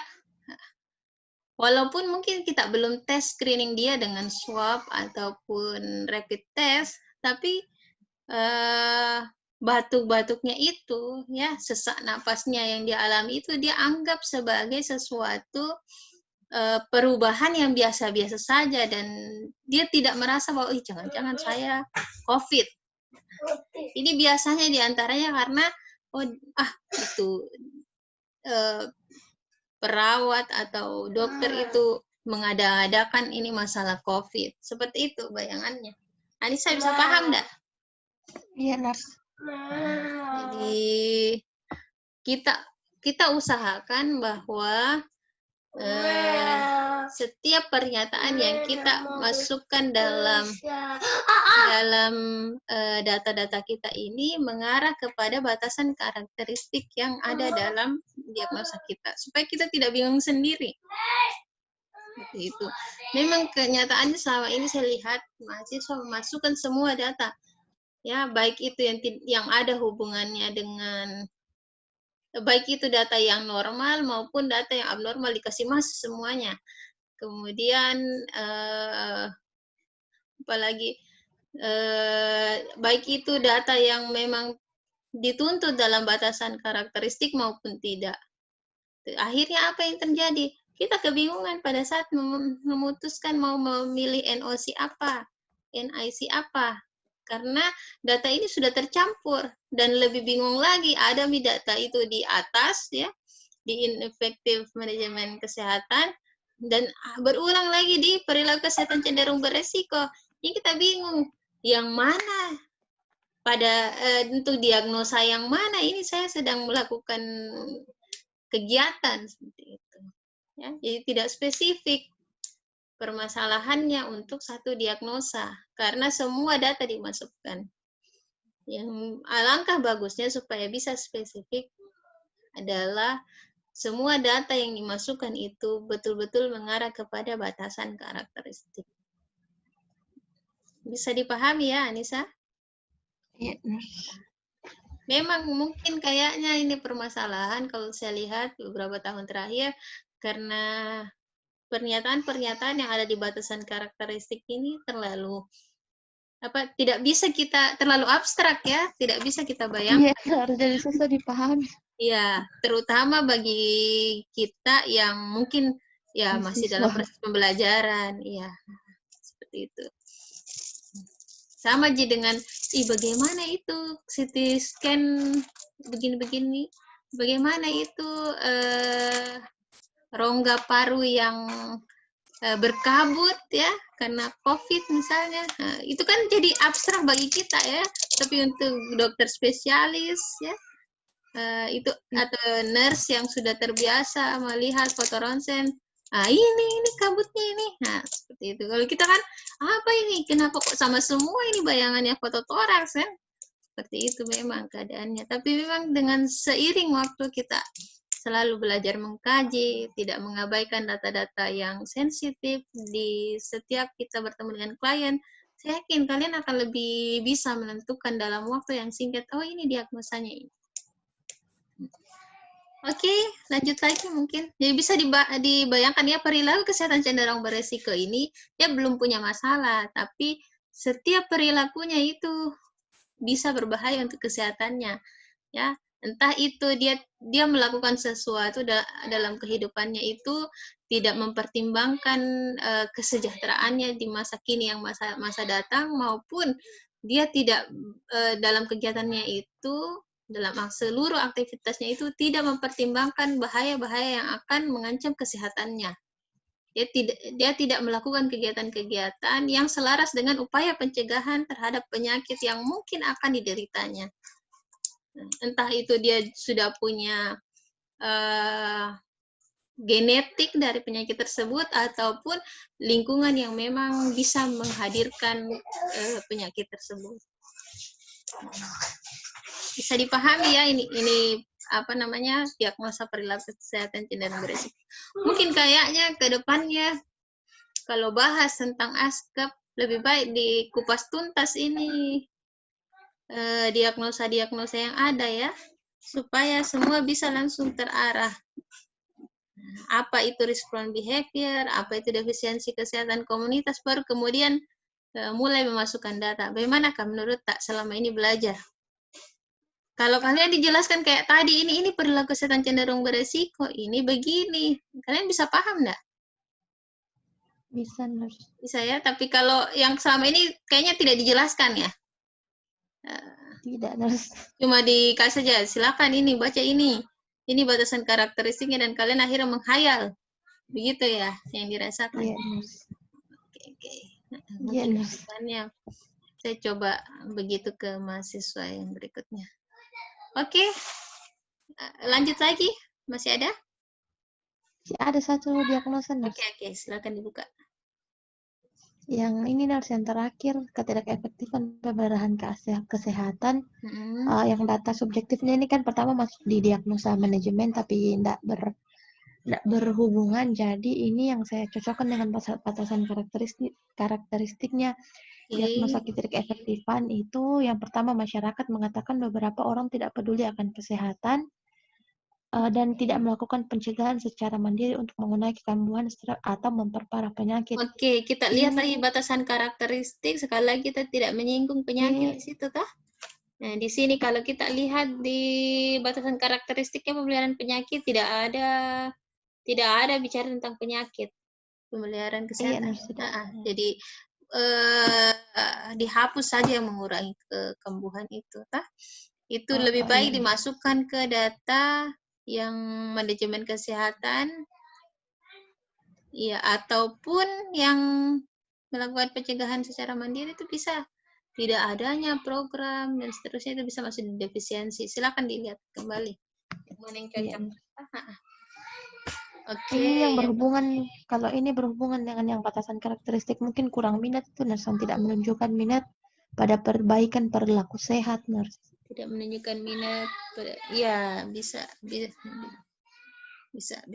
walaupun mungkin kita belum tes screening dia dengan swab ataupun rapid test, tapi batuk-batuknya itu, ya, sesak napasnya yang dia alami itu dia anggap sebagai sesuatu perubahan yang biasa-biasa saja dan dia tidak merasa bahwa jangan-jangan saya COVID. Ini biasanya diantaranya karena itu perawat atau dokter itu mengada-adakan ini masalah COVID. Seperti itu bayangannya. Anissa bisa paham enggak? Iya, Nars. Jadi kita usahakan bahwa setiap pernyataan yang kita masukkan dalam data-data kita ini mengarah kepada batasan karakteristik yang ada dalam diagnosa kita, supaya kita tidak bingung sendiri. Seperti itu. Memang kenyataannya selama ini saya lihat mahasiswa memasukkan semua data, ya, baik itu yang ada hubungannya dengan baik itu data yang normal maupun data yang abnormal dikasih masuk semuanya. Kemudian apalagi baik itu data yang memang dituntut dalam batasan karakteristik maupun tidak. Akhirnya apa yang terjadi? Kita kebingungan pada saat memutuskan mau memilih NOC apa, NIC apa. Karena data ini sudah tercampur dan lebih bingung lagi, ada data itu di atas ya, di ineffective manajemen kesehatan, dan berulang lagi di perilaku kesehatan cenderung beresiko. Ini kita bingung, yang mana pada untuk diagnosa yang mana ini saya sedang melakukan kegiatan seperti itu. Ya, jadi tidak spesifik permasalahannya untuk satu diagnosa karena semua data dimasukkan. Yang alangkah bagusnya supaya bisa spesifik adalah semua data yang dimasukkan itu betul-betul mengarah kepada batasan karakteristik. Bisa dipahami ya, Anissa? Iya, Memang mungkin kayaknya ini permasalahan kalau saya lihat beberapa tahun terakhir karena pernyataan-pernyataan yang ada di batasan karakteristik ini tidak bisa kita terlalu abstrak ya, tidak bisa kita bayangkan. Iya, harus jadi susah dipahami. Iya, terutama bagi kita yang mungkin ya masih dalam proses pembelajaran, iya, seperti itu. Sama aja dengan, bagaimana itu CT scan begini-begini, bagaimana itu rongga paru yang berkabut ya karena COVID misalnya. Nah, itu kan jadi abstrak bagi kita ya, tapi untuk dokter spesialis ya itu atau nurse yang sudah terbiasa melihat foto ronsen, ini kabutnya ini, nah seperti itu. Kalau kita kan apa ini, kenapa kok sama semua ini bayangannya foto toraks kan, seperti itu memang keadaannya. Tapi memang dengan seiring waktu kita selalu belajar mengkaji, tidak mengabaikan data-data yang sensitif di setiap kita bertemu dengan klien, saya yakin kalian akan lebih bisa menentukan dalam waktu yang singkat, oh ini diagnosanya ini. Oke, lanjut lagi mungkin. Jadi bisa dibayangkan ya, perilaku kesehatan cenderung beresiko ini dia belum punya masalah, tapi setiap perilakunya itu bisa berbahaya untuk kesehatannya, ya. Entah itu dia melakukan sesuatu dalam kehidupannya itu tidak mempertimbangkan kesejahteraannya di masa kini yang masa datang, maupun dia tidak dalam kegiatannya itu, dalam seluruh aktivitasnya itu tidak mempertimbangkan bahaya-bahaya yang akan mengancam kesehatannya. Dia tidak melakukan kegiatan-kegiatan yang selaras dengan upaya pencegahan terhadap penyakit yang mungkin akan dideritanya. Entah itu dia sudah punya genetik dari penyakit tersebut ataupun lingkungan yang memang bisa menghadirkan penyakit tersebut. Bisa dipahami ya, ini apa namanya, diagnosa perilaku kesehatan cenderung beresiko. Mungkin kayaknya ke depannya kalau bahas tentang ASKAP lebih baik dikupas tuntas ini diagnosa-diagnosa yang ada ya, supaya semua bisa langsung terarah. Apa itu respond behavior, apa itu defisiensi kesehatan komunitas, baru kemudian mulai memasukkan data. Bagaimanakah menurut tak selama ini belajar? Kalau kalian dijelaskan kayak tadi, ini perilaku kesehatan cenderung beresiko, ini begini, kalian bisa paham nggak? Bisa, Nurse. Bisa ya, tapi kalau yang selama ini kayaknya tidak dijelaskan ya? Tidak, Nurse. Cuma dikasih saja, silakan ini, baca ini batasan karakteristiknya, dan kalian akhirnya menghayal. Begitu ya, yang dirasakan? Iya, Nurse. Oke. Iya, Mungkin Nurse. saya coba begitu ke mahasiswa yang berikutnya. Oke, lanjut lagi. Masih ada? Ada satu diagnosa, Nurse. Oke, silakan dibuka. Yang ini, Nurse, yang terakhir, ketidakefektifan pemberdayaan kesehatan. Yang data subjektifnya ini kan pertama masuk di diagnosa manajemen, tapi tidak berhubungan. Jadi ini yang saya cocokkan dengan batasan karakteristiknya. Diagnosa ketidakefektifan itu yang pertama, masyarakat mengatakan beberapa orang tidak peduli akan kesehatan dan tidak melakukan pencegahan secara mandiri untuk mengurangi kambuhan atau memperparah penyakit. Oke, kita lihat lagi batasan karakteristik. Sekali lagi kita tidak menyinggung penyakit di situ, toh. Nah, di sini kalau kita lihat di batasan karakteristiknya pemeliharaan penyakit tidak ada bicara tentang penyakit, pemeliharaan kesehatan. Jadi dihapus saja yang mengurangi kekambuhan itu, tah? Itu lebih baik dimasukkan ke data yang manajemen kesehatan, ya, ataupun yang melakukan pencegahan secara mandiri itu bisa. Tidak adanya program dan seterusnya itu bisa masuk di defisiensi. Silakan dilihat kembali mana yang cocok. Oke. Ini yang berhubungan, kalau ini berhubungan dengan yang batasan karakteristik, mungkin kurang minat itu, Nurse, tidak menunjukkan minat pada perbaikan perilaku sehat, Nurse. Tidak menunjukkan minat, ya bisa.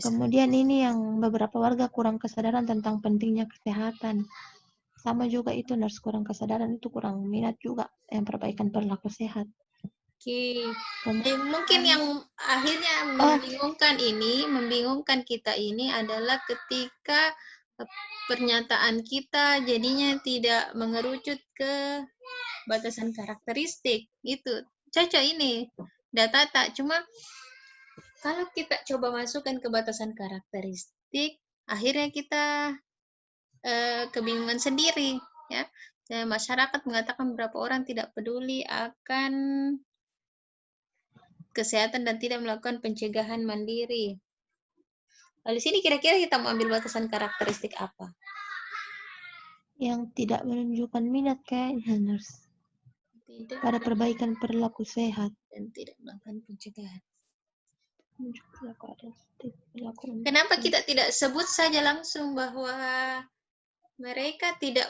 Kemudian ini yang beberapa warga kurang kesadaran tentang pentingnya kesehatan. Sama juga itu, Nurse, kurang kesadaran itu kurang minat juga yang perbaikan perilaku sehat. Oke. Mungkin yang akhirnya membingungkan kita ini adalah ketika pernyataan kita jadinya tidak mengerucut ke batasan karakteristik. Gitu. Cocok ini data tak, cuma kalau kita coba masukkan ke batasan karakteristik, akhirnya kita kebingungan sendiri, ya. Masyarakat mengatakan beberapa orang tidak peduli akan kesehatan dan tidak melakukan pencegahan mandiri. Lalu sini kira-kira kita mau ambil batasan karakteristik apa? Yang tidak menunjukkan minat kayaknya, Nurse. Tidak pada perbaikan perilaku sehat. dan tidak melakukan pencegahan. Perilaku Kenapa kita tidak sebut saja langsung bahwa mereka tidak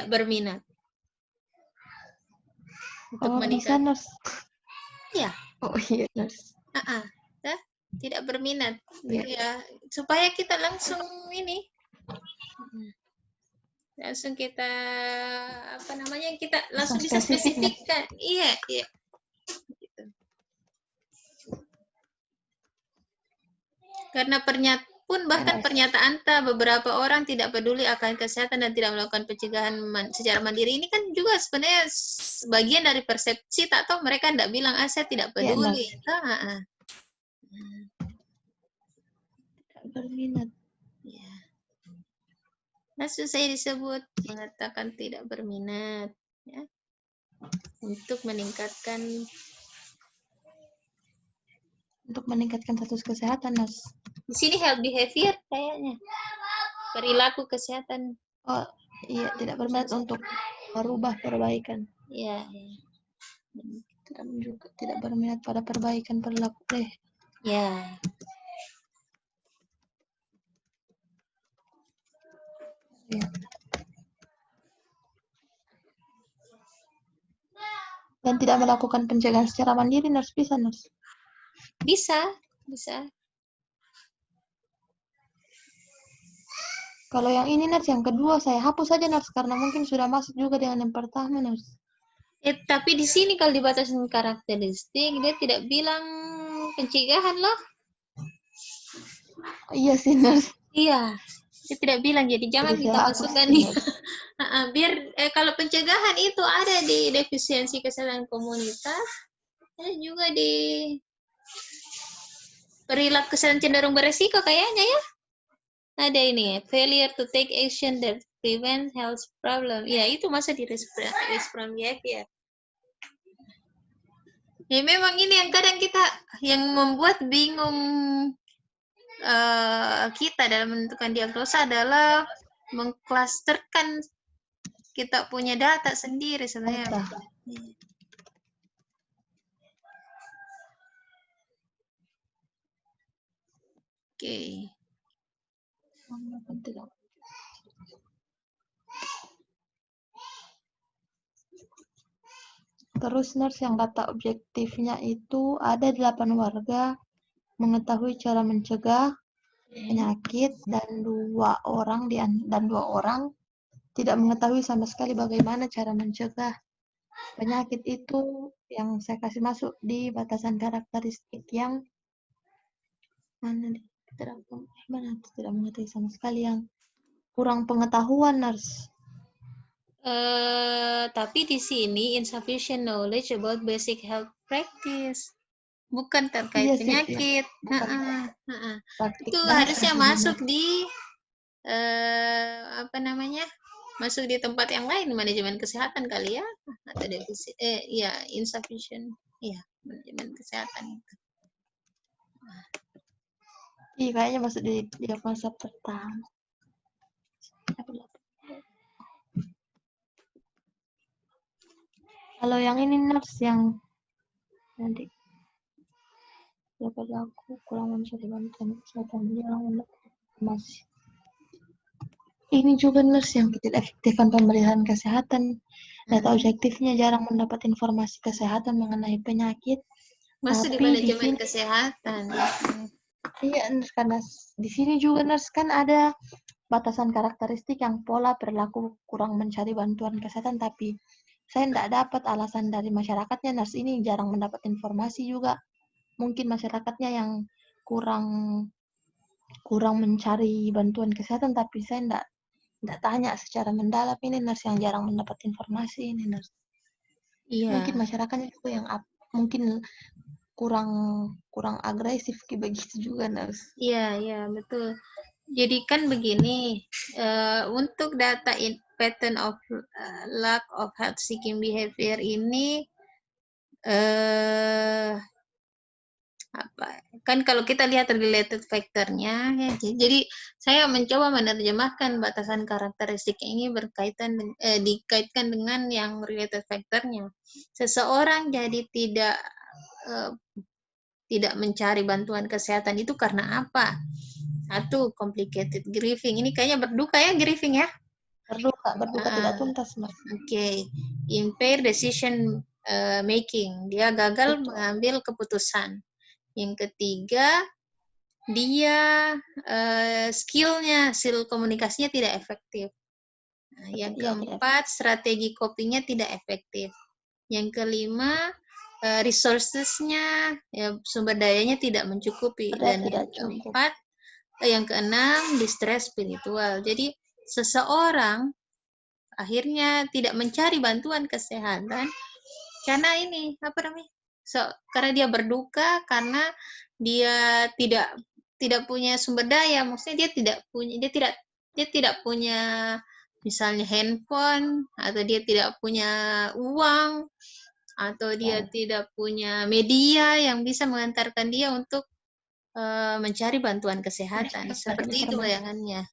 berminat untuk bisa menikah? nurse. Ya, Oh iya nurse. tidak berminat. Iya. Ya, supaya kita langsung ini, langsung kita kita langsung bisa spesifikkan. Iya. Gitu. Karena bahkan pernyataan beberapa orang tidak peduli akan kesehatan dan tidak melakukan pencegahan secara mandiri ini kan juga sebenarnya bagian dari persepsi, atau mereka tidak bilang saya tidak peduli. Tidak berminat. Ya. Langsung saya disebut mengatakan tidak berminat, ya, untuk meningkatkan status kesehatan, nurse. Di sini health behavior kayaknya. Perilaku kesehatan. Oh, iya, tidak berminat untuk merubah perbaikan. Iya. Tidak berminat pada perbaikan perilaku deh. Ya. Ya. Dan tidak melakukan pencegahan secara mandiri, nurse, bisa, nurse? Bisa. Kalau yang ini, nurse, yang kedua saya hapus saja, nurse, karena mungkin sudah masuk juga dengan yang pertama, nurse. Tapi di sini kalau dibatasin karakteristik, dia tidak bilang pencegahan loh. Iya sih, nurse. Iya, dia tidak bilang, jadi jangan kita masukkan nih. Biar kalau pencegahan itu ada di defisiensi kesehatan komunitas, ada juga di perilaku kesehatan cenderung beresiko kayaknya ya. Ada ini, failure to take action that prevent health problem. Ya, itu masuk di respon behavior. Ya, memang ini yang kadang yang membuat bingung kita dalam menentukan diagnosa adalah mengklasterkan kita punya data sendiri sebenarnya. Oke. Terus, nurse, yang data objektifnya itu ada 8 warga mengetahui cara mencegah penyakit dan dua orang tidak mengetahui sama sekali bagaimana cara mencegah penyakit itu. Yang saya kasih masuk di batasan karakteristik yang tidak mengetahui sama sekali, yang kurang pengetahuan, nurse. Tapi di sini insufficient knowledge about basic health practice, bukan terkait penyakit. Itu harusnya masuk di masuk di tempat yang lain, manajemen kesehatan kali ya, atau defisit insufficient, manajemen kesehatan itu. Iya, kayaknya masuk di diagnosa pertama. Kalau yang ini, nurse, yang nanti perilaku kurang mencari bantuan kesehatan masih. Ini juga, nurse, yang tidak efektifkan pemberian kesehatan. Data objektifnya jarang mendapat informasi kesehatan mengenai penyakit. Masuk di manajemen kesehatan. Iya, nurse, karena di sini juga, nurse, kan ada batasan karakteristik yang pola perilaku kurang mencari bantuan kesehatan, tapi saya tidak dapat alasan dari masyarakatnya, nurse. Ini jarang mendapat informasi juga. Mungkin masyarakatnya yang kurang mencari bantuan kesehatan, tapi saya tidak tanya secara mendalam. Ini, nurse, yang jarang mendapat informasi ini, nurse. Iya. Mungkin masyarakatnya juga yang mungkin kurang agresif begitu juga, nurse. Iya, betul. Jadi kan begini, untuk data pattern of lack of health seeking behavior ini kan kalau kita lihat related factor-nya, ya, jadi saya mencoba menerjemahkan batasan karakteristik ini dikaitkan dengan yang related factor-nya. Seseorang jadi tidak mencari bantuan kesehatan itu karena apa? Satu, complicated grieving. Ini kayaknya berduka ya, grieving ya? Berduka tidak tuntas, Mas. Oke. Impaired decision making. Dia gagal mengambil keputusan. Yang ketiga, dia skill komunikasinya tidak efektif. Nah, yang keempat, strategi copingnya tidak efektif. Yang kelima, resources-nya, ya, sumber dayanya tidak mencukupi. Dan yang keempat, yang keenam, distress spiritual. Jadi seseorang akhirnya tidak mencari bantuan kesehatan karena ini karena dia berduka, karena dia tidak punya sumber daya. Maksudnya dia tidak punya misalnya handphone, atau dia tidak punya uang, atau dia tidak punya media yang bisa mengantarkan dia untuk mencari bantuan kesehatan. Seperti itu bayangannya.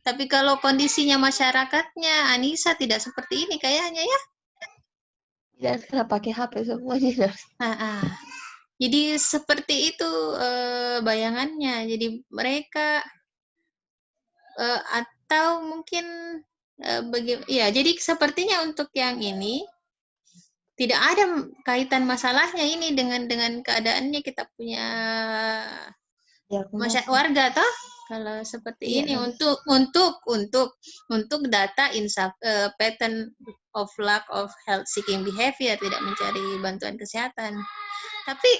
Tapi kalau kondisinya masyarakatnya, Anissa tidak seperti ini kayaknya ya. Tidak, sekarang pakai HP semuanya. Jadi seperti itu bayangannya. Jadi mereka atau mungkin ya. Jadi sepertinya untuk yang ini tidak ada kaitan masalahnya ini dengan keadaannya kita punya warga toh. Kalau seperti ini untuk data pattern of lack of health seeking behavior, tidak mencari bantuan kesehatan. Tapi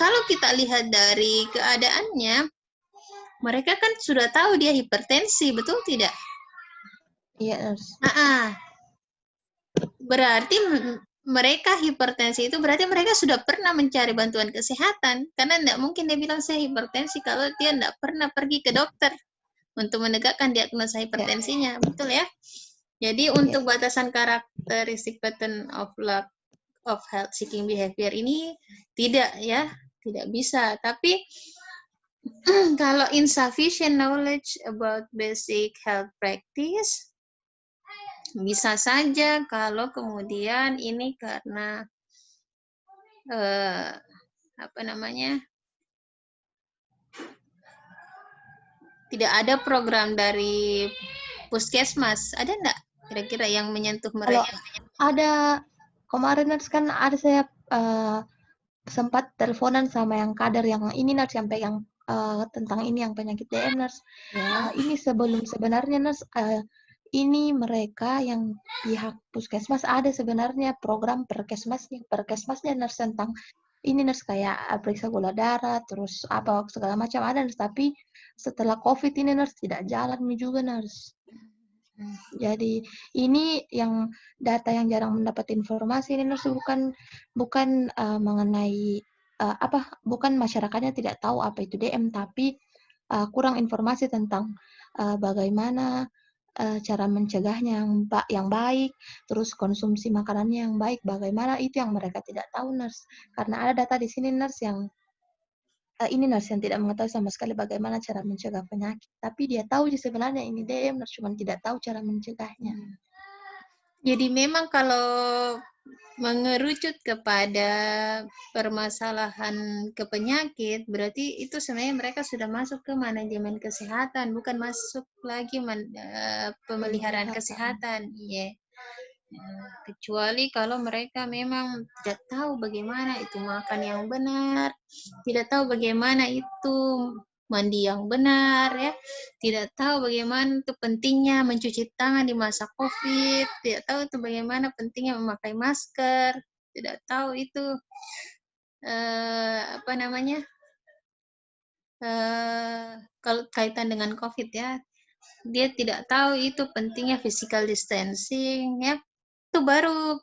kalau kita lihat dari keadaannya, mereka kan sudah tahu dia hipertensi, betul tidak? Iya. Berarti mereka hipertensi itu berarti mereka sudah pernah mencari bantuan kesehatan, karena tidak mungkin dia bilang saya hipertensi kalau dia tidak pernah pergi ke dokter untuk menegakkan diagnosa hipertensinya, betul ya? Jadi untuk batasan karakteristik pattern of lack of health seeking behavior ini tidak bisa. Tapi kalau insufficient knowledge about basic health practice, bisa saja kalau kemudian ini karena tidak ada program dari puskesmas. Ada enggak kira-kira yang menyentuh mereka? Ada kemarin kan ada saya sempat teleponan sama yang kader yang ini nurse sampai yang tentang ini yang penyakit DM nurse. Ini sebenarnya nurse ini mereka yang pihak puskesmas ada sebenarnya program perkesmasnya nurse tentang ini nurse kayak periksa gula darah terus apa segala macam ada nurse, tapi setelah COVID ini nurse tidak jalan juga nurse. Jadi ini yang data yang jarang mendapat informasi ini nurse bukan mengenai bukan masyarakatnya tidak tahu apa itu DM, tapi kurang informasi tentang bagaimana cara mencegahnya yang baik, terus konsumsi makanannya yang baik, bagaimana itu yang mereka tidak tahu nurse. Karena ada data di sini nurse yang nurse yang tidak mengetahui sama sekali bagaimana cara mencegah penyakit, tapi dia tahu sebenarnya ini DM, nurse cuma tidak tahu cara mencegahnya. Jadi memang kalau mengerucut kepada permasalahan ke penyakit, berarti itu sebenarnya mereka sudah masuk ke manajemen kesehatan, bukan masuk lagi pemeliharaan kesehatan. Kecuali kalau mereka memang tidak tahu bagaimana itu makan yang benar, tidak tahu bagaimana itu mandi yang benar, ya, tidak tahu bagaimana itu pentingnya mencuci tangan di masa COVID, tidak tahu itu bagaimana pentingnya memakai masker, tidak tahu itu kalau kaitan dengan COVID ya, dia tidak tahu itu pentingnya physical distancing, ya, itu baru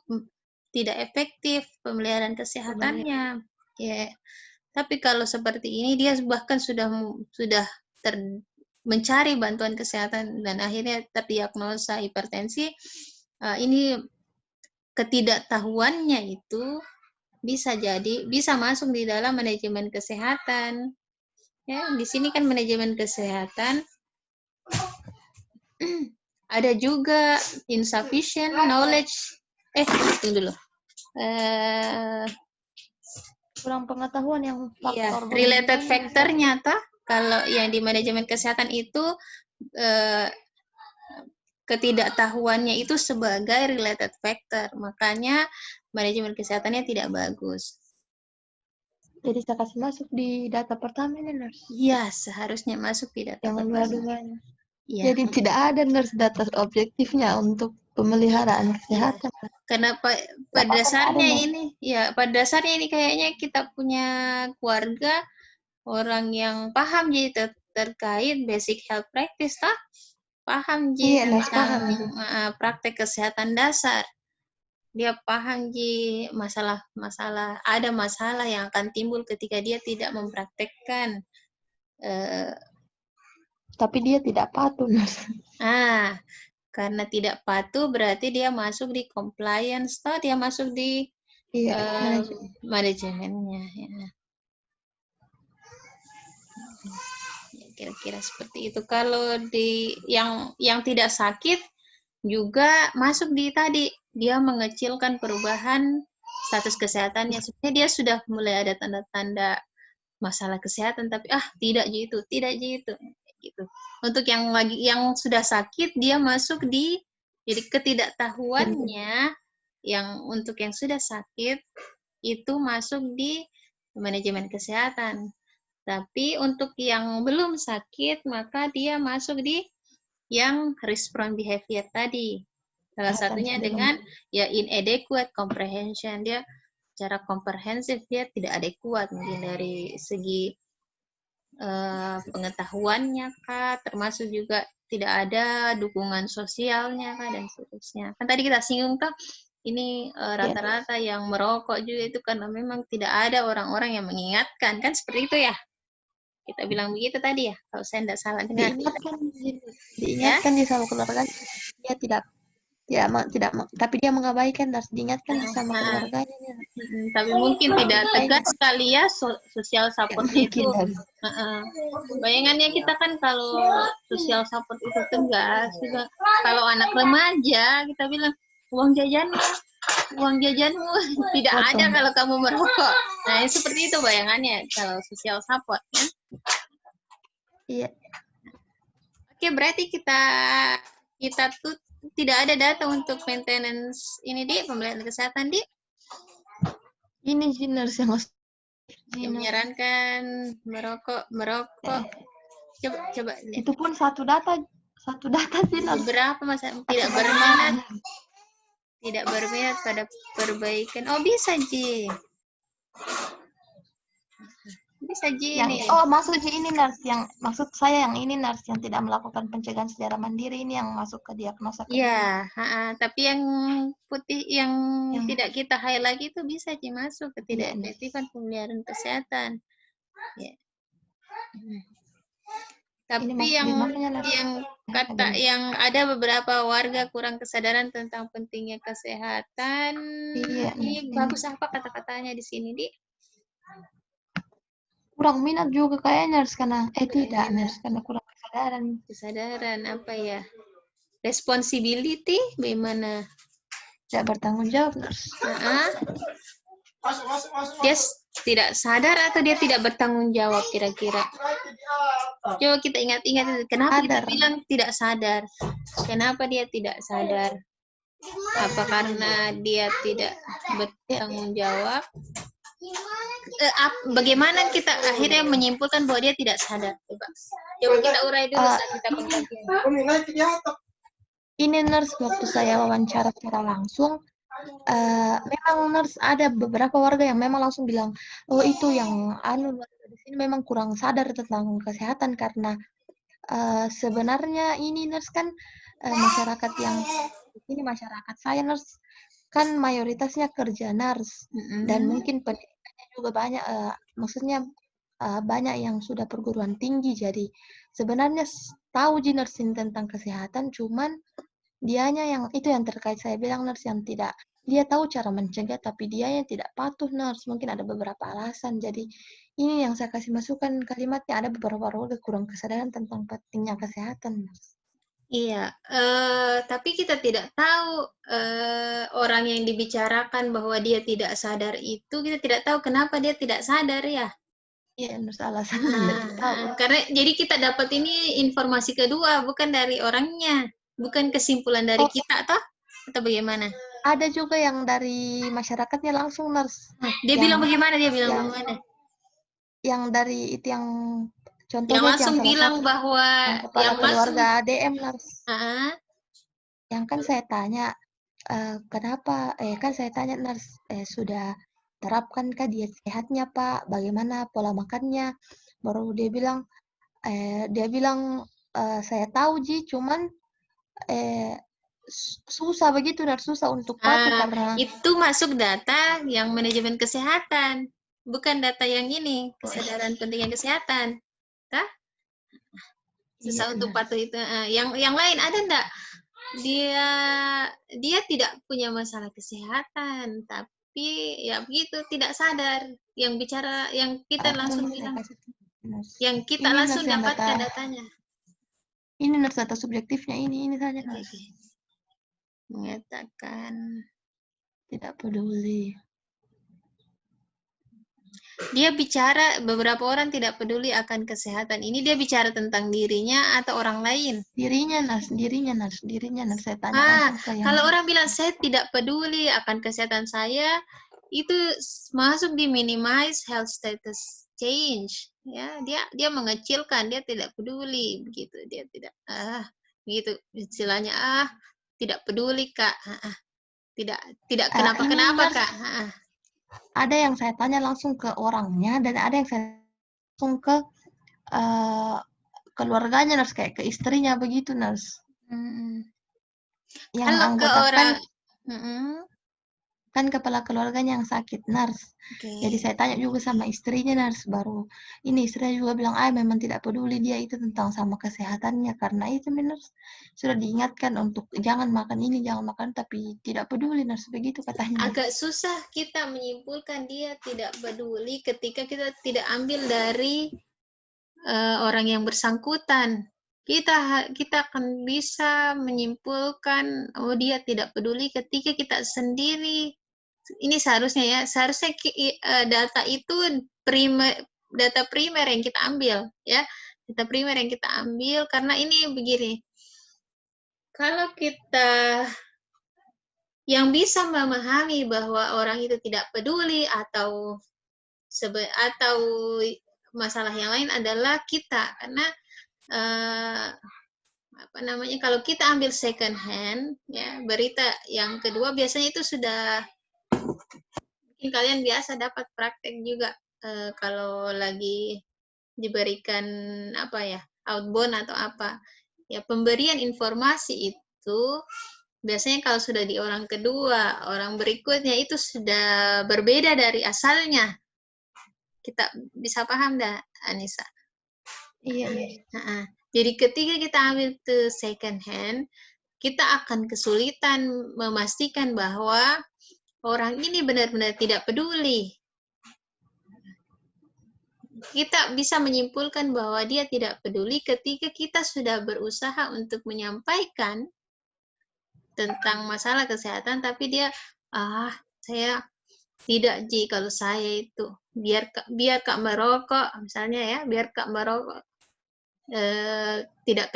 tidak efektif pemeliharaan kesehatannya. Ya. Tapi kalau seperti ini dia bahkan sudah mencari bantuan kesehatan dan akhirnya terdiagnosa hipertensi, ini ketidaktahuannya itu bisa jadi bisa masuk di dalam manajemen kesehatan. Ya, di sini kan manajemen kesehatan ada juga insufficient knowledge. Tunggu dulu. Kurang pengetahuan yang Iya, faktor related begini. factor-nya toh. Kalau yang di manajemen kesehatan itu ketidaktahuannya itu sebagai related factor. Makanya manajemen kesehatannya tidak bagus. Jadi saya kasih masuk di data pertama ini, nurse. Iya, seharusnya masuk di data Yang pertama. dua-duanya. Ya. Jadi tidak ada nurse data objektifnya untuk pemeliharaan kesehatan. Ya. Karena pada dasarnya ini kayaknya kita punya keluarga orang yang paham jadi terkait basic health practice toh. Paham ji tentang praktek kesehatan dasar. Dia paham ji masalah ada masalah yang akan timbul ketika dia tidak mempraktekkan. Tapi dia tidak patuh, nurse. Karena tidak patuh berarti dia masuk di compliance toh, dia masuk di manajemennya. Ya. Kira-kira seperti itu. Kalau di yang tidak sakit juga masuk di tadi, dia mengecilkan perubahan status kesehatannya. Sebenarnya dia sudah mulai ada tanda-tanda masalah kesehatan, tapi tidak gitu. Gitu. Untuk yang sudah sakit dia masuk di jadi ketidaktahuannya yang untuk yang sudah sakit itu masuk di manajemen kesehatan. Tapi untuk yang belum sakit, maka dia masuk di yang risk-prone behavior tadi. Salah satunya dengan inadequate comprehension. Dia secara komprehensif dia tidak adekuat mungkin dari segi pengetahuannya kah, termasuk juga tidak ada dukungan sosialnya kah, dan seterusnya. Kan tadi kita singgung kah, ini rata-rata yang merokok juga itu karena memang tidak ada orang-orang yang mengingatkan, kan seperti itu ya? Kita bilang begitu tadi ya, kalau saya tidak salah dengar. Diingatkan dia sama keluarganya, dia tidak, tapi dia mengabaikan dan diingatkan sama keluarganya. Tapi mungkin tidak tegas sekali ya sosial support itu. Bayangannya kita kan kalau sosial support itu tegas, juga kalau anak remaja kita bilang uang jajanmu tidak ada kalau kamu merokok. Nah, seperti itu bayangannya kalau sosial support kan. Iya. Oke, berarti kita tuh tidak ada data untuk maintenance ini di pembelian kesehatan di. Ini nurse yang menyarankan merokok. Coba. Itu pun satu data sih. Berapa masa tidak berminat pada perbaikan. Oh, bisa Ji. Ini. Maksud ini nurse yang maksud saya yang ini nurse yang tidak melakukan pencegahan secara mandiri ini yang masuk ke diagnosa. Iya, tapi yang putih yang tidak kita highlight itu bisa Ji masuk ke tidak efektifan pemeliharaan kesehatan. Ya. Tapi yang ada beberapa warga kurang kesadaran tentang pentingnya kesehatan. Ini bagus apa kata-katanya di sini, Di? Kurang minat juga kayaknya nurse karena karena kurang kesadaran apa ya? Responsibility bagaimana? Tidak bertanggung jawab nurse. Dia tidak sadar atau dia tidak bertanggung jawab kira-kira? Coba kita ingat-ingat kenapa kita bilang tidak sadar? Kenapa dia tidak sadar? Apa karena dia tidak bertanggung jawab? Bagaimana kita akhirnya menyimpulkan bahwa dia tidak sadar? Coba kita urai dulu saat kita pengkajian. Ini nurse waktu saya wawancara secara langsung, memang nurse ada beberapa warga yang memang langsung bilang, itu yang di sini memang kurang sadar tentang kesehatan karena sebenarnya ini nurse kan masyarakat yang di sini masyarakat saya nurse kan mayoritasnya kerja nurse dan mungkin pendidikannya juga banyak, maksudnya banyak yang sudah perguruan tinggi, jadi sebenarnya tahu nursing tentang kesehatan, cuman dianya yang itu yang terkait saya bilang nurse yang tidak dia tahu cara mencegah, tapi dia yang tidak patuh, nurse. Mungkin ada beberapa alasan. Jadi ini yang saya kasih masukan kalimatnya, ada beberapa warga kurang kesadaran tentang pentingnya kesehatan, nurse. Iya, tapi kita tidak tahu orang yang dibicarakan bahwa dia tidak sadar itu, kita tidak tahu kenapa dia tidak sadar ya. Iya, nurse, alasannya tidak tahu. Karena jadi kita dapat ini informasi kedua, bukan dari orangnya, bukan kesimpulan dari kita, toh? Atau bagaimana? Ada juga yang dari masyarakatnya langsung, nurse. Dia bilang bagaimana? Dia bilang yang, bagaimana? Yang dari itu yang Yang contohnya langsung yang bilang satu, bahwa yang kepala yang keluarga langsung, ADM, nurse. Yang kan saya tanya, kenapa? Kan saya tanya, nurse, sudah terapkankah diet sehatnya, Pak? Bagaimana pola makannya? Baru dia bilang, saya tahu Ji, cuman susah begitu, nurse, susah untuk patuh karena itu masuk data yang manajemen kesehatan, bukan data yang ini, kesadaran pentingnya kesehatan. Kah? Susah iya, untuk nurse. patuh itu. Yang lain ada enggak? Dia tidak punya masalah kesehatan, tapi ya begitu, tidak sadar. Yang bicara, yang kita langsung Ini saya bilang, kasih nurse. yang kita Ini langsung nurse yang dapatkan data, datanya. ini nurse data subjektifnya ini saja, nurse. Okay. Mengatakan Tidak peduli. dia bicara beberapa orang tidak peduli akan kesehatan. Ini dia bicara tentang dirinya atau orang lain? Dirinya, nurse. Saya tanya langsung ke yang. Kalau orang bilang saya tidak peduli akan kesehatan saya, itu masuk di minimize health status change. Ya, dia mengecilkan, dia tidak peduli begitu, dia tidak begitu istilahnya tidak peduli Kak. Tidak kenapa-kenapa Kak. Ada yang saya tanya langsung ke orangnya dan ada yang saya langsung ke keluarganya, nurse, kayak ke istrinya begitu, nurse. Yang Kalau ke anggota orang kan kepala keluarganya yang sakit, nurse. Jadi saya tanya juga sama istrinya, nurse. Baru ini istrinya juga bilang, memang tidak peduli dia itu tentang sama kesehatannya. Karena itu, nurse, sudah diingatkan untuk jangan makan ini, jangan makan, tapi tidak peduli, nurse. Begitu katanya. Agak susah kita menyimpulkan dia tidak peduli ketika kita tidak ambil dari orang yang bersangkutan. Kita akan bisa menyimpulkan dia tidak peduli ketika kita sendiri. Ini seharusnya data itu data primer yang kita ambil ya. Data primer yang kita ambil karena ini begini. Kalau kita yang bisa memahami bahwa orang itu tidak peduli atau masalah yang lain adalah kita, karena kalau kita ambil second hand ya, berita yang kedua biasanya itu sudah mungkin kalian biasa dapat praktek juga kalau lagi diberikan outbound atau apa ya, pemberian informasi itu biasanya kalau sudah di orang kedua, orang berikutnya itu sudah berbeda dari asalnya. Kita bisa paham dah, Anissa? Iya. Jadi ketika kita ambil ke second hand, kita akan kesulitan memastikan bahwa orang ini benar-benar tidak peduli. Kita bisa menyimpulkan bahwa dia tidak peduli ketika kita sudah berusaha untuk menyampaikan tentang masalah kesehatan, tapi dia, saya tidak Ji, kalau saya itu biar Kak merokok, misalnya ya, biar Kak merokok, tidak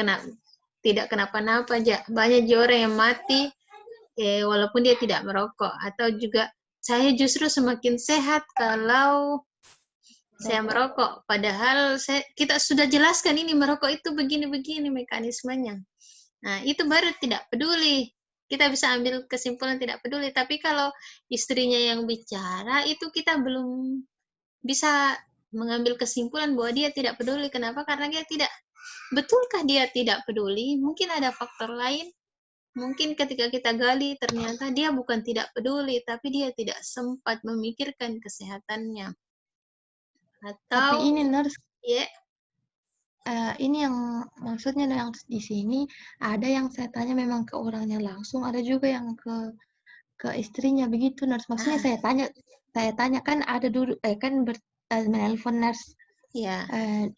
kenapa-napa aja. Banyak orang yang mati walaupun dia tidak merokok. Atau juga saya justru semakin sehat kalau saya merokok. Padahal kita sudah jelaskan ini merokok itu begini-begini mekanismenya. Nah, itu baru tidak peduli. Kita bisa ambil kesimpulan tidak peduli. Tapi kalau istrinya yang bicara, itu kita belum bisa mengambil kesimpulan bahwa dia tidak peduli. Kenapa? Karena dia tidak. Betulkah dia tidak peduli? Mungkin ada faktor lain. Mungkin ketika kita gali, ternyata dia bukan tidak peduli, tapi dia tidak sempat memikirkan kesehatannya. Atau, tapi ini, nurse, ya. Ini yang maksudnya yang di sini ada yang saya tanya memang ke orangnya langsung, ada juga yang ke ke istrinya begitu, nurse. Maksudnya saya tanya kan ada dulu menelpon nurse. Ya.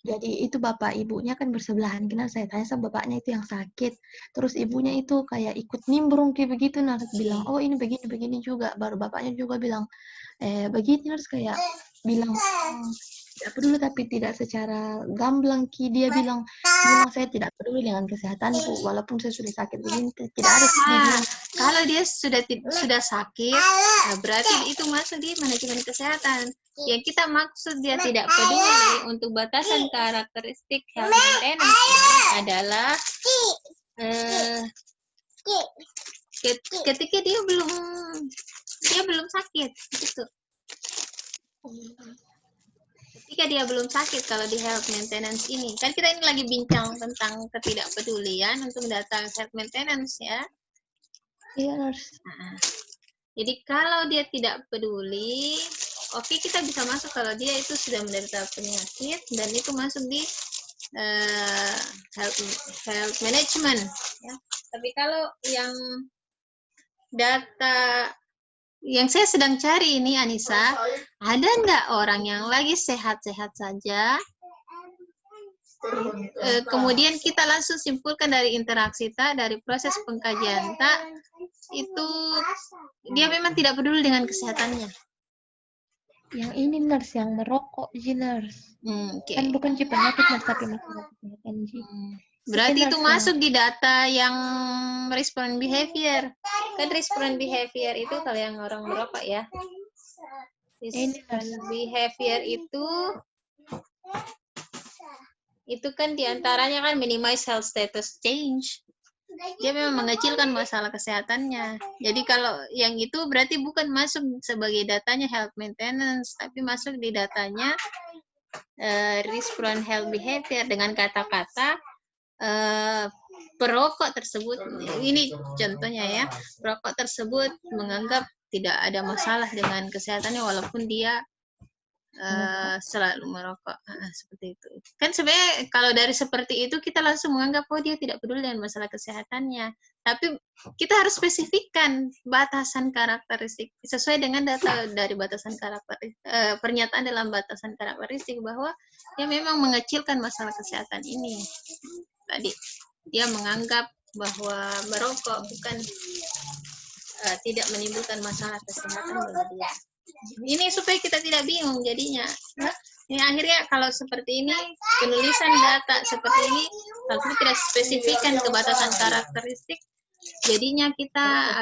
Jadi itu bapak ibunya kan bersebelahan, kenal saya tanya sama bapaknya itu yang sakit, terus ibunya itu kayak ikut nimbrung kayak begitu, nurse bilang, oh ini begini juga, baru bapaknya juga bilang, begitu, nurse kayak bilang tidak peduli tapi tidak secara gamblang dia bilang saya tidak peduli dengan kesehatanku walaupun saya sudah sakit begini, tidak ada dibilang. Kalau dia sudah sakit, berarti itu masuk di manajemen kesehatan. Yang kita maksud dia tidak peduli untuk batasan karakteristik health maintenance adalah ketika dia belum sakit gitu. Ketika dia belum sakit, kalau di health maintenance ini kan kita ini lagi bincang tentang ketidakpedulian untuk data health maintenance ya. Iya, nurse. Jadi kalau dia tidak peduli, oke, kita bisa masuk kalau dia itu sudah menderita penyakit dan itu masuk di health management ya. Tapi kalau yang data yang saya sedang cari ini, Anissa, ada nggak orang yang lagi sehat-sehat saja, kemudian kita langsung simpulkan dari interaksi dari proses pengkajian itu dia memang tidak peduli dengan kesehatannya. Yang ini nurse yang merokok, nurse. Kan bukan penyakit nurse tapi masalah kesehatan. Berarti itu masuk di data yang respon behavior. Kan respon behavior itu kalau yang orang merokok ya. Respon behavior itu kan diantaranya kan minimize health status change. Dia memang mengecilkan masalah kesehatannya. Jadi kalau yang itu berarti bukan masuk sebagai datanya health maintenance, tapi masuk di datanya respon health behavior dengan kata-kata perokok tersebut, ini contohnya ya, perokok tersebut menganggap tidak ada masalah dengan kesehatannya walaupun dia selalu merokok, seperti itu. Kan sebenarnya kalau dari seperti itu kita langsung menganggap dia tidak peduli dengan masalah kesehatannya. Tapi kita harus spesifikkan batasan karakteristik sesuai dengan data dari batasan karakteristik, pernyataan dalam batasan karakteristik bahwa dia memang mengecilkan masalah kesehatan ini. Tadi dia menganggap bahwa merokok bukan tidak menimbulkan masalah kesehatan bagi dia. Ini supaya kita tidak bingung jadinya. Ini akhirnya kalau seperti ini, penulisan data seperti ini, kalau kita tidak spesifikkan kebatasan karakteristik, jadinya kita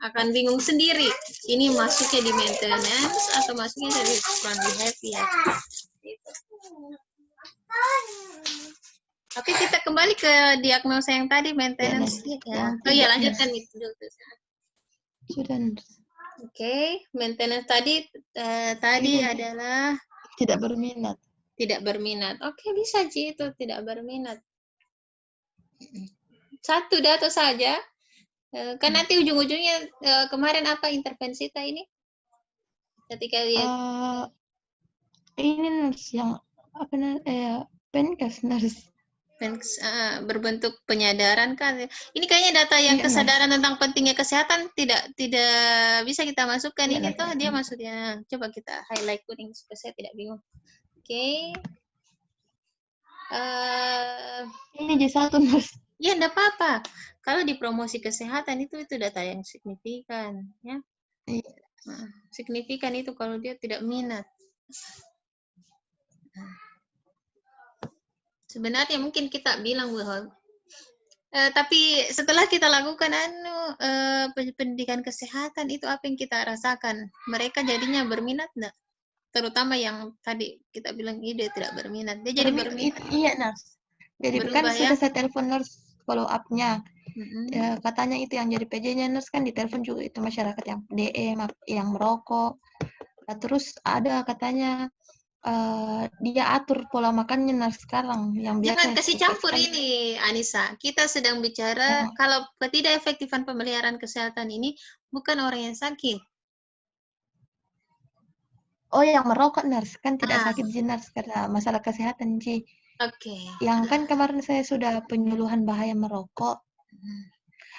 akan bingung sendiri. Ini masuknya di maintenance atau masuknya dari respon behavior. Oke, kita kembali ke diagnosa yang tadi, maintenance. Lanjutkan itu dulu. Sudah. Oke, maintenance tadi adalah tidak berminat. Tidak berminat. Oke, bisa Ji itu tidak berminat. Satu data saja. Kan nanti ujung-ujungnya kemarin apa intervensi kita ini? Ketika dia ini nurse yang penkes nurse. Berbentuk penyadaran kan. Ini kayaknya data yang kesadaran tentang pentingnya kesehatan tidak bisa kita masukkan. Ini toh dia maksudnya. Coba kita highlight kuning supaya saya tidak bingung. Oke. Ini J1 nurse. Ya, enggak apa-apa. Kalau di promosi kesehatan itu data yang signifikan, ya. Signifikan itu kalau dia tidak minat. Sebenarnya mungkin kita bilang bahwa tapi setelah kita lakukan pendidikan kesehatan itu apa yang kita rasakan? Mereka jadinya berminat enggak? Terutama yang tadi kita bilang dia tidak berminat. Dia jadi berminat. Iya, nurse. Jadi kan sudah saya telepon nurse follow up-nya. Katanya itu yang jadi PJ-nya nurse kan ditelepon juga itu masyarakat yang DM, yang merokok. Terus ada katanya dia atur pola makannya sekarang yang biasa. Jangan kasih campur ini, Anissa. Kita sedang bicara kalau ketidakefektifan pemeliharaan kesehatan ini bukan orang yang sakit. Oh, yang merokok nurse kan tidak sakit nurse karena masalah kesehatan Ji. Oke. Yang kan kemarin saya sudah penyuluhan bahaya merokok.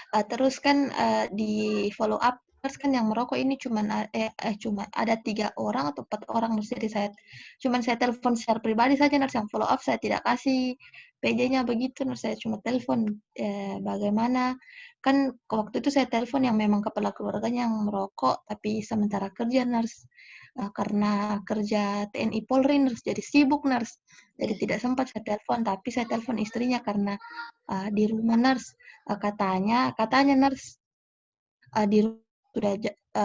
Terus kan di follow up nurse kan yang merokok ini cuma ada 3 orang atau 4 orang nurse. Jadi saya telepon secara pribadi saja nurse, yang follow up saya tidak kasih PJ-nya begitu nurse, saya cuma telepon bagaimana. Kan waktu itu saya telepon yang memang kepala keluarganya yang merokok tapi sementara kerja nurse. Karena kerja TNI Polri nurse, jadi sibuk nurse. Jadi tidak sempat saya telepon, tapi saya telepon istrinya karena di rumah nurse. Katanya nurse di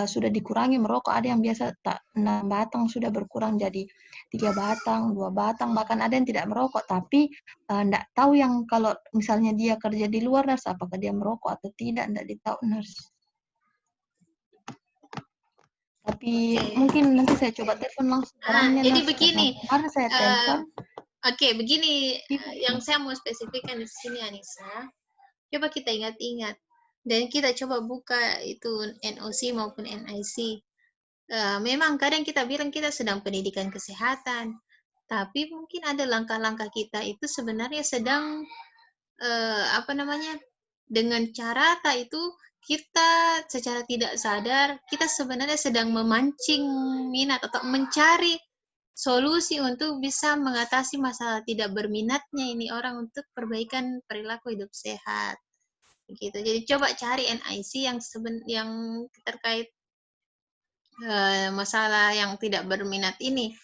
sudah dikurangi merokok, ada yang biasa 6 batang sudah berkurang jadi 3 batang, 2 batang, bahkan ada yang tidak merokok, tapi enggak tahu yang kalau misalnya dia kerja di luar nurse, apakah dia merokok atau tidak, enggak ditahu nurse. Tapi mungkin nanti saya coba telepon langsung orangnya Jadi nurse, begini, karena kemarin saya telepon. begini yang saya mau spesifikkan di sini Anissa. Coba kita ingat-ingat dan kita coba buka itu NOC maupun NIC. Memang kadang kita bilang kita sedang pendidikan kesehatan, tapi mungkin ada langkah-langkah kita itu sebenarnya sedang dengan cara itu kita secara tidak sadar kita sebenarnya sedang memancing minat atau mencari solusi untuk bisa mengatasi masalah tidak berminatnya ini orang untuk perbaikan perilaku hidup sehat. Begitu. Jadi coba cari NIC yang terkait masalah yang tidak berminat ini.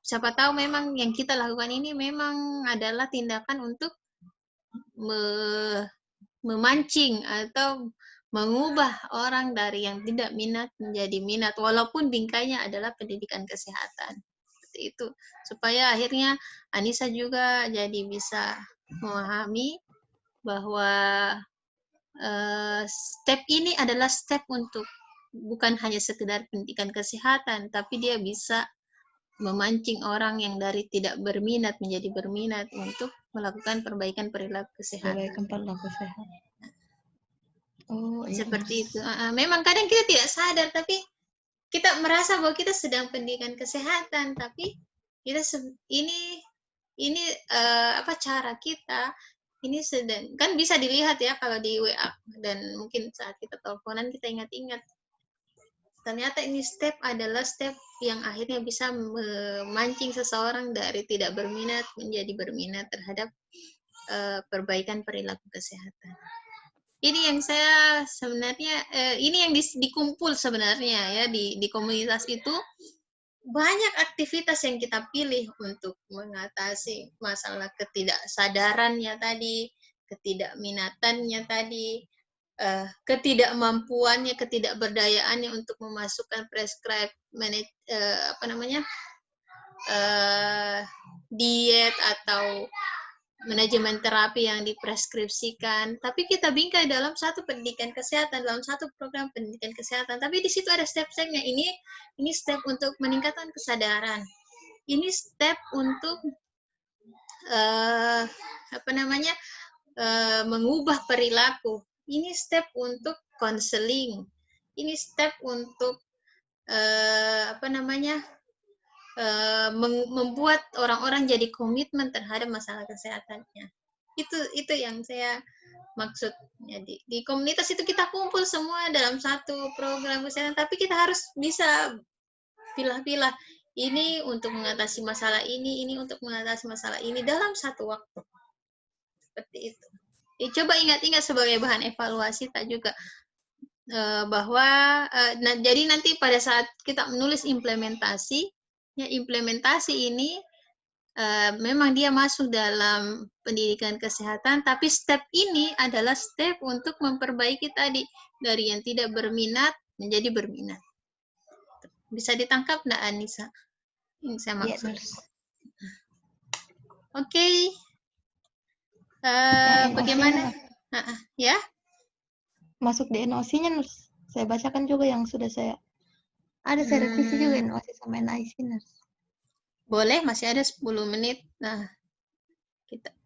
Siapa tahu memang yang kita lakukan ini memang adalah tindakan untuk memancing atau mengubah orang dari yang tidak minat menjadi minat, walaupun bingkainya adalah pendidikan kesehatan. Seperti itu. Supaya akhirnya Anissa juga jadi bisa memahami bahwa step ini adalah step untuk bukan hanya sekedar pendidikan kesehatan, tapi dia bisa memancing orang yang dari tidak berminat menjadi berminat untuk melakukan perbaikan perilaku kesehatan. Perbaikan perilaku sehat. Oh, iya. Seperti itu. Memang kadang kita tidak sadar, tapi kita merasa bahwa kita sedang pendidikan kesehatan, tapi kita ini cara kita ini sedang kan bisa dilihat ya kalau di WA dan mungkin saat kita teleponan kita ingat-ingat. Ternyata ini step adalah step yang akhirnya bisa memancing seseorang dari tidak berminat menjadi berminat terhadap perbaikan perilaku kesehatan. Ini yang saya sebenarnya ini yang dikumpul sebenarnya ya di komunitas itu banyak aktivitas yang kita pilih untuk mengatasi masalah ketidaksadarannya tadi, ketidakminatannya tadi, ketidakmampuannya, ketidakberdayaannya untuk memasukkan prescribe diet atau manajemen terapi yang dipreskripsikan. Tapi kita bingkai dalam satu pendidikan kesehatan, dalam satu program pendidikan kesehatan. Tapi di situ ada step-stepnya. Ini step untuk meningkatkan kesadaran. Ini step untuk mengubah perilaku. Ini step untuk konseling. Ini step untuk membuat orang-orang jadi komitmen terhadap masalah kesehatannya. Itu yang saya maksud. Jadi di komunitas itu kita kumpul semua dalam satu program kesehatan, tapi kita harus bisa pilah-pilah. Ini untuk mengatasi masalah ini untuk mengatasi masalah ini dalam satu waktu. Seperti itu. Coba ingat-ingat sebagai bahan evaluasi tak juga bahwa jadi nanti pada saat kita menulis implementasi, ya implementasi ini memang dia masuk dalam pendidikan kesehatan, tapi step ini adalah step untuk memperbaiki tadi dari yang tidak berminat menjadi berminat. Bisa ditangkap enggak Anissa? Ini saya maksud. Oke. Bagaimana? Ya? Masuk di NOC-nya, Nurse. Saya bacakan juga yang sudah saya revisi juga NOC sama NIC, Nurse. Boleh, masih ada 10 menit. Nah,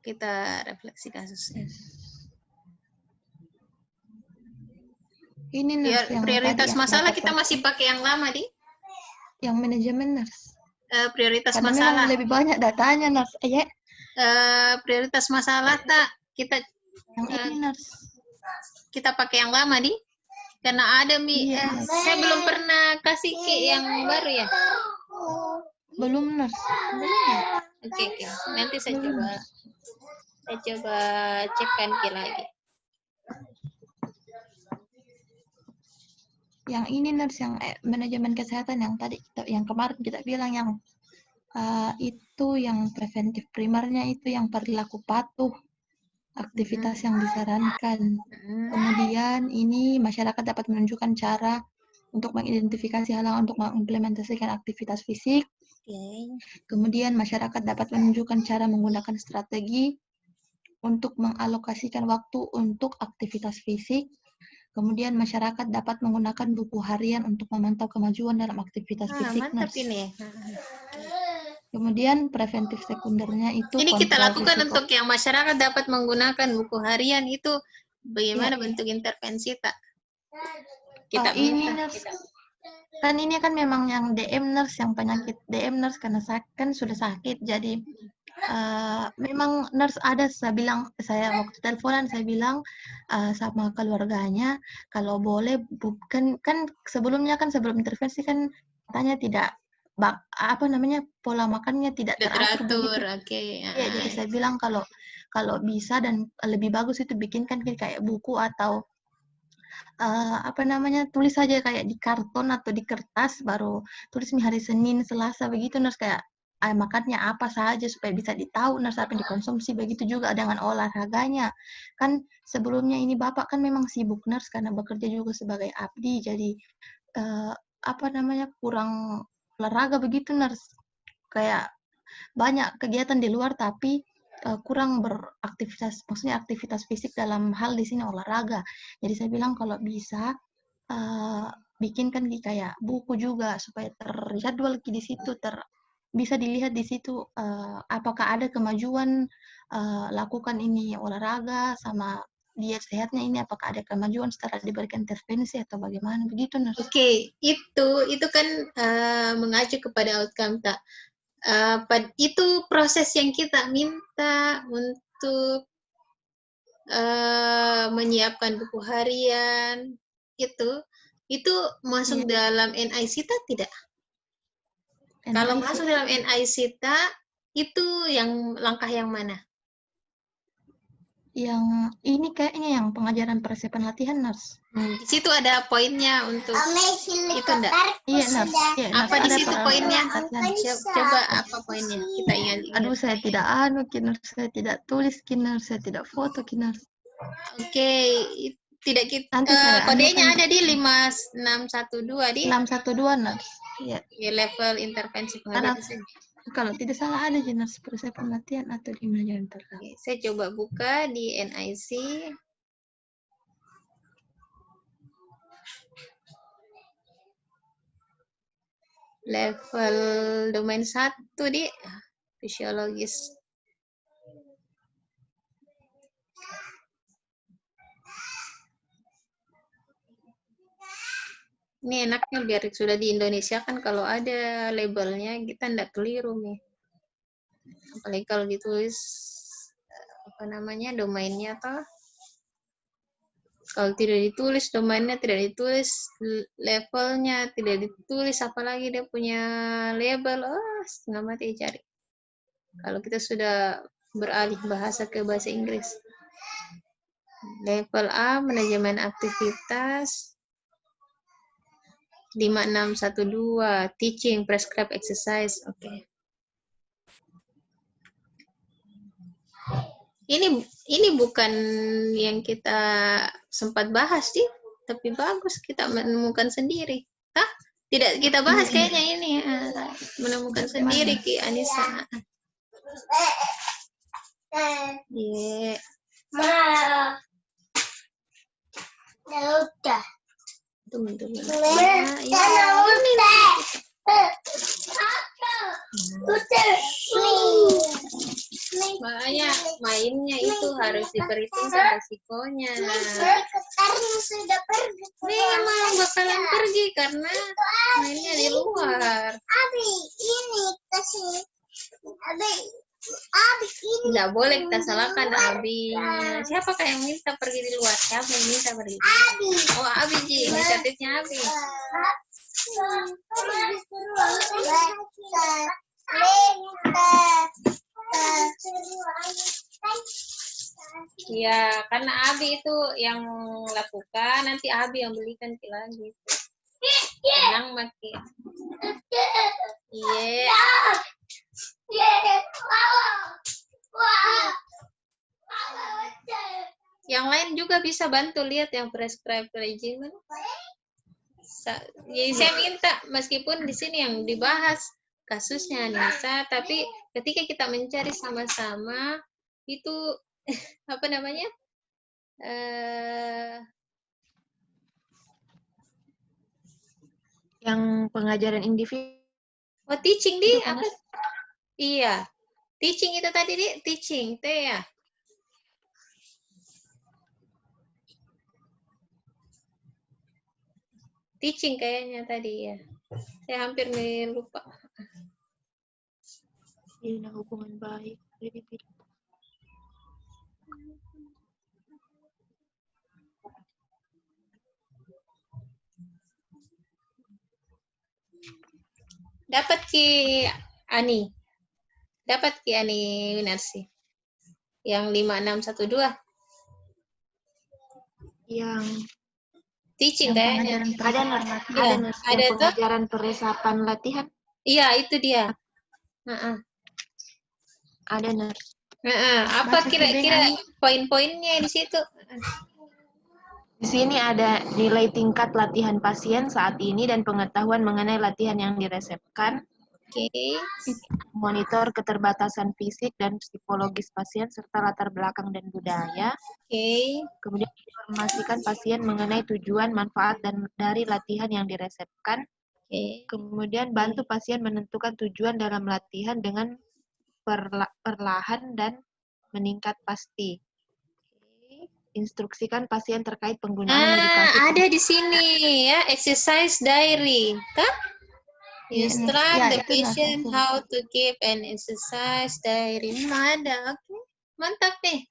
kita refleksi kasusnya. Ini Nurse yang prioritas tadi, masalah kita masih pakai yang lama, Di? Yang manajemen, Nurse. Prioritas karena masalah. Memang lebih banyak datanya, Nurse. Prioritas masalah tak kita yang ini, Nurse. kita pakai yang lama, Di. Karena ada Iya, saya belum pernah kasih ke yang baru ya. belum nurse. Belum ya? Oke. Nanti saya Belum. coba cekkan ke lagi. Yang ini nurse yang manajemen kesehatan yang tadi yang kemarin kita bilang yang itu yang preventif primernya itu yang perilaku patuh, aktivitas yang disarankan. Kemudian ini masyarakat dapat menunjukkan cara untuk mengidentifikasi halangan untuk mengimplementasikan aktivitas fisik. Kemudian masyarakat dapat menunjukkan cara menggunakan strategi untuk mengalokasikan waktu untuk aktivitas fisik. Kemudian masyarakat dapat menggunakan buku harian untuk memantau kemajuan dalam aktivitas fisik. Mantap ini. Kemudian preventif sekundernya itu Ini kita lakukan risiko. untuk yang masyarakat dapat menggunakan buku harian itu bagaimana bentuk intervensi tak? Kita minta. Kan ini kan memang yang DM nurse, yang penyakit DM nurse karena kan sudah sakit, jadi memang nurse ada, saya waktu teleponan saya bilang sama keluarganya kalau boleh bukan kan sebelum intervensi kan katanya tidak pola makannya tidak teratur begitu. Ya, jadi saya bilang kalau bisa dan lebih bagus itu bikinkan kayak buku atau tulis saja kayak di karton atau di kertas, baru tulis hari Senin, Selasa begitu nurse, kayak makannya apa saja supaya bisa ditahu nurse apa yang dikonsumsi. Begitu juga dengan olahraganya. Kan sebelumnya ini Bapak kan memang sibuk nurse karena bekerja juga sebagai abdi, jadi kurang olahraga begitu nurse. Kayak banyak kegiatan di luar tapi kurang beraktivitas, maksudnya aktivitas fisik dalam hal di sini olahraga. Jadi saya bilang kalau bisa bikinkan kayak buku juga supaya terjadwal di situ, bisa dilihat di situ apakah ada kemajuan lakukan ini olahraga sama diet sehatnya ini, apakah ada kemajuan setelah diberikan intervensi atau bagaimana begitu nurse. Oke, itu kan mengacu kepada outcome tak. Itu proses yang kita minta untuk menyiapkan buku harian itu masuk dalam NICTA tidak? Kalau masuk dalam NICTA itu yang langkah yang mana? Yang ini kayaknya yang pengajaran persiapan latihan nurse. Di situ ada poinnya untuk itu enggak? Iya nurse. Iya, apa di situ poinnya? Coba apa poinnya? Kita ingat. Aduh, saya tidak saya tidak tulis saya tidak foto nurse. Oke, tidak kita kodenya ada di 5612 di 612 nurse. Iya. Level intervensi pengajaran. Kalau tidak salah ada jenis persiapan latihan atau di manajemen program. Saya coba buka di NIC. Level domain 1 di fisiologis. Ini enaknya biar sudah di Indonesia kan kalau ada labelnya kita tidak keliru nih. Apalagi kalau ditulis domainnya toh. Kalau tidak ditulis domainnya, tidak ditulis levelnya, tidak ditulis apalagi dia punya label, setengah mati cari. Kalau kita sudah beralih bahasa ke bahasa Inggris. Level A, manajemen aktivitas. 5612, teaching prescribed exercise. Oke. Ini bukan yang kita sempat bahas sih, tapi bagus kita menemukan sendiri. Tidak kita bahas kayaknya ini menemukan sendiri Ki Anissa. Iya. Udah. Tunggu. Makanya mainnya itu harus diperhitungkan resikonya. Memang bakalan pergi karena mainnya di luar. Abi, ini kasih. Abi, Tidak boleh kita salahkan Abi. Siapakah yang minta pergi di luar? Siapa yang minta pergi di luar? Oh, Abi, Ji. Inisiatifnya Abi. Ya, karena Abi itu yang lakukan, nanti Abi yang belikan lagi. Tenang makin. Iya. Yang lain juga bisa bantu lihat yang prescribe regimen. Jadi saya minta meskipun di sini yang dibahas kasusnya Nisa, tapi ketika kita mencari sama-sama itu apa namanya? Yang pengajaran individu. Oh, teaching di apa? Iya. Teaching itu tadi di teaching, teh ya. Teaching kayaknya tadi ya. Saya hampir lupa. Bina hubungan baik. Dapat Ki Ani. Dapat Ki Ani Winarsi. Yang 5612. Yang teaching kayaknya. Ada pengajaran peresapan latihan. Iya, itu dia. Ada nurse. Apa kira-kira poin-poinnya di situ? Di sini ada nilai tingkat latihan pasien saat ini dan pengetahuan mengenai latihan yang diresepkan. Monitor keterbatasan fisik dan psikologis pasien serta latar belakang dan budaya. Kemudian informasikan pasien mengenai tujuan, manfaat dan dari latihan yang diresepkan. Kemudian bantu pasien menentukan tujuan dalam latihan dengan perlahan dan meningkat pasti. Instruksikan pasien terkait penggunaan medikasi. Ada di sini ya, exercise diary, kan? Instruct the patient how to keep an exercise diary. Ada, oke, mantap nih.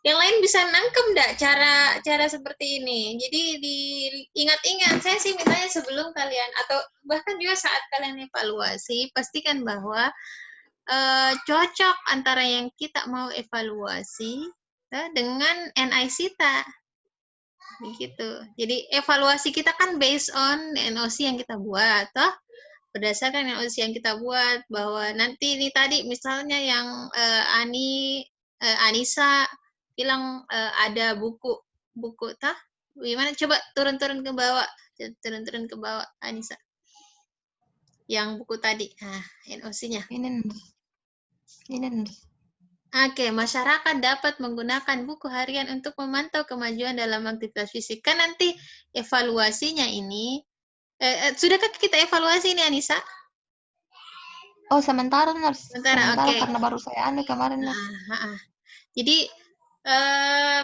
Yang lain bisa nangkem enggak cara seperti ini? Jadi diingat-ingat. Saya sih mintanya sebelum kalian atau bahkan juga saat kalian evaluasi, pastikan bahwa cocok antara yang kita mau evaluasi dengan NICTA. Begitu. Jadi evaluasi kita kan based on NOC yang kita buat, toh? Berdasarkan NOC yang kita buat bahwa nanti ini tadi misalnya yang Anissa bilang ada buku tah? Gimana? Coba turun-turun ke bawah, Anissa. Yang buku tadi, NOC-nya. Ini. Oke, masyarakat dapat menggunakan buku harian untuk memantau kemajuan dalam aktivitas fisik. Kan nanti evaluasinya ini, sudahkah kita evaluasi ini, Anissa? Oh, sementara, Nurse. Sementara, oke. Karena baru saya kemarin. Jadi,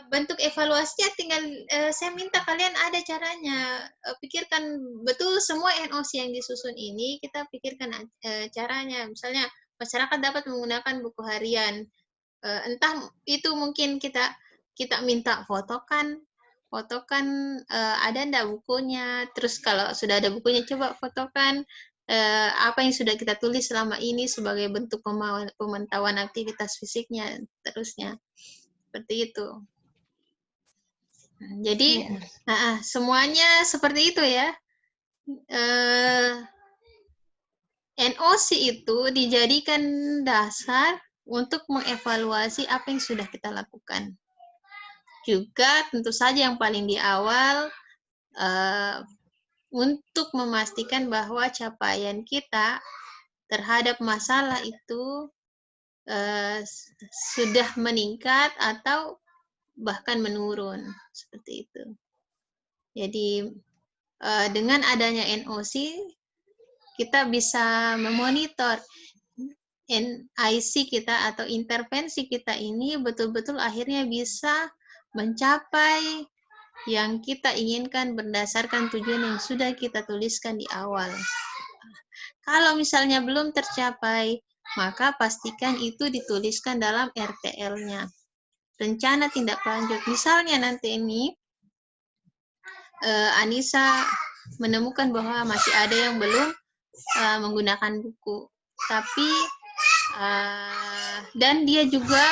bentuk evaluasinya tinggal, saya minta kalian ada caranya. Pikirkan betul semua NOC yang disusun ini, kita pikirkan caranya. Misalnya, masyarakat dapat menggunakan buku harian. Entah itu mungkin kita minta fotokan ada ndak bukunya, terus kalau sudah ada bukunya coba fotokan apa yang sudah kita tulis selama ini sebagai bentuk pemantauan aktivitas fisiknya, terusnya seperti itu. Jadi semuanya seperti itu ya. NOC itu dijadikan dasar untuk mengevaluasi apa yang sudah kita lakukan. Juga tentu saja yang paling di awal untuk memastikan bahwa capaian kita terhadap masalah itu sudah meningkat atau bahkan menurun, seperti itu. Jadi dengan adanya NOC kita bisa memonitor NIC kita atau intervensi kita ini betul-betul akhirnya bisa mencapai yang kita inginkan berdasarkan tujuan yang sudah kita tuliskan di awal. Kalau misalnya belum tercapai, maka pastikan itu dituliskan dalam RTL-nya. Rencana tindak lanjut. Misalnya nanti ini Anissa menemukan bahwa masih ada yang belum menggunakan buku, tapi dan dia juga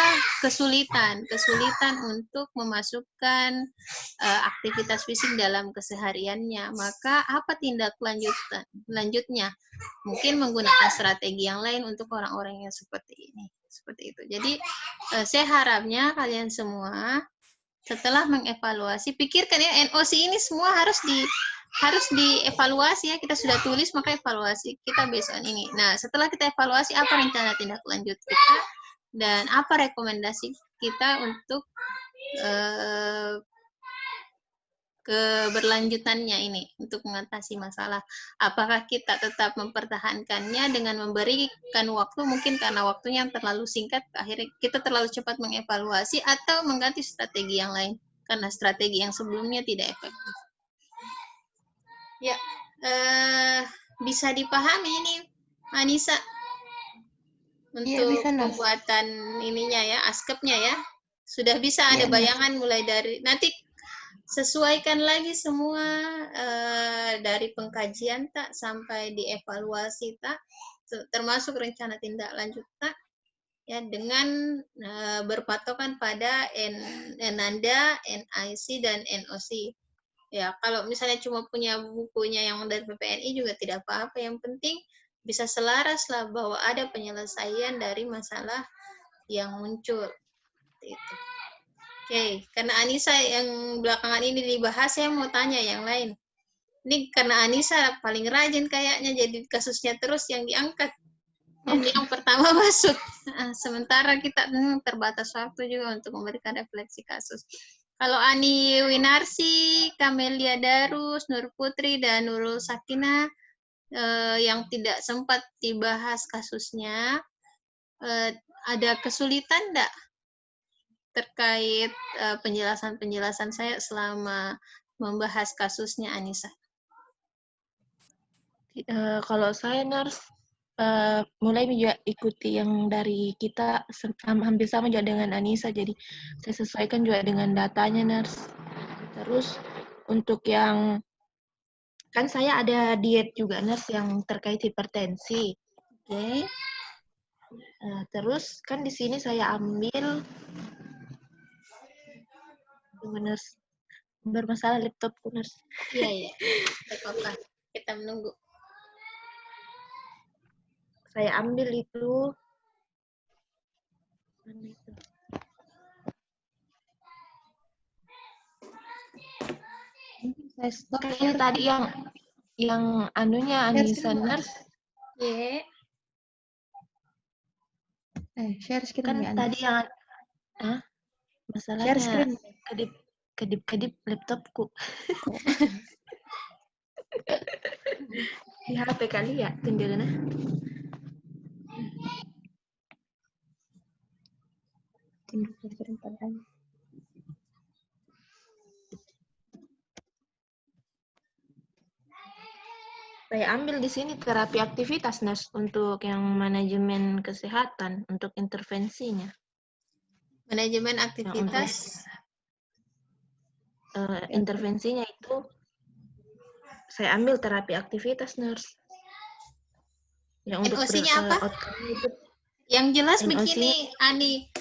kesulitan untuk memasukkan aktivitas fisik dalam kesehariannya, maka apa tindak lanjutnya? Mungkin menggunakan strategi yang lain untuk orang-orang yang seperti ini, seperti itu. Jadi saya harapnya kalian semua setelah mengevaluasi, pikirkan ya, NOC ini semua harus dievaluasi ya. Kita sudah tulis, maka evaluasi kita besok ini. Nah, setelah kita evaluasi, apa rencana tindak lanjut kita dan apa rekomendasi kita untuk keberlanjutannya ini untuk mengatasi masalah. Apakah kita tetap mempertahankannya dengan memberikan waktu, mungkin karena waktunya yang terlalu singkat, akhirnya kita terlalu cepat mengevaluasi, atau mengganti strategi yang lain karena strategi yang sebelumnya tidak efektif. Ya, bisa dipahami ini, Anissa, untuk pembuatan ininya ya, askepnya ya. Sudah bisa ada bayangan mulai dari nanti. Sesuaikan lagi semua dari pengkajian tak sampai dievaluasi tak, termasuk rencana tindak lanjut tak, ya, dengan berpatokan pada NANDA, NIC dan NOC. Ya, kalau misalnya cuma punya bukunya yang dari PPNI juga tidak apa-apa, yang penting bisa selaras lah bahwa ada penyelesaian dari masalah yang muncul. Itu. Oke, karena Anissa yang belakangan ini dibahas, saya mau tanya yang lain. Ini karena Anissa paling rajin kayaknya, jadi kasusnya terus yang diangkat. Yang pertama masuk. Sementara kita terbatas waktu juga untuk memberikan refleksi kasus. Kalau Ani Winarsi, Kamelia Darus, Nur Putri, dan Nurul Sakina yang tidak sempat dibahas kasusnya, ada kesulitan enggak terkait penjelasan-penjelasan saya selama membahas kasusnya Anissa? Kalau saya, Nurse, mulai juga ikuti yang dari kita hampir sama juga dengan Anissa, jadi saya sesuaikan juga dengan datanya, Nurse. Terus untuk yang kan saya ada diet juga, Nurse, yang terkait hipertensi. Oke. Terus kan di sini saya ambil Nurse, bermasalah laptopku, Nurse. Iya, tidak apa-apa. Kita menunggu. Saya ambil itu. Saya stop ya, tadi yang anunya Anissa, Nurse. Iya. Share screen kan ya, tadi yang masalahnya kedip laptopku. Di HP kali ya, tunjukkan. Saya ambil di sini terapi aktivitas, Nurse, untuk yang manajemen kesehatan, untuk intervensinya. Manajemen aktivitas? Intervensinya itu, saya ambil terapi aktivitas, Nurse. NOC-nya apa? Yang jelas begini, Ani.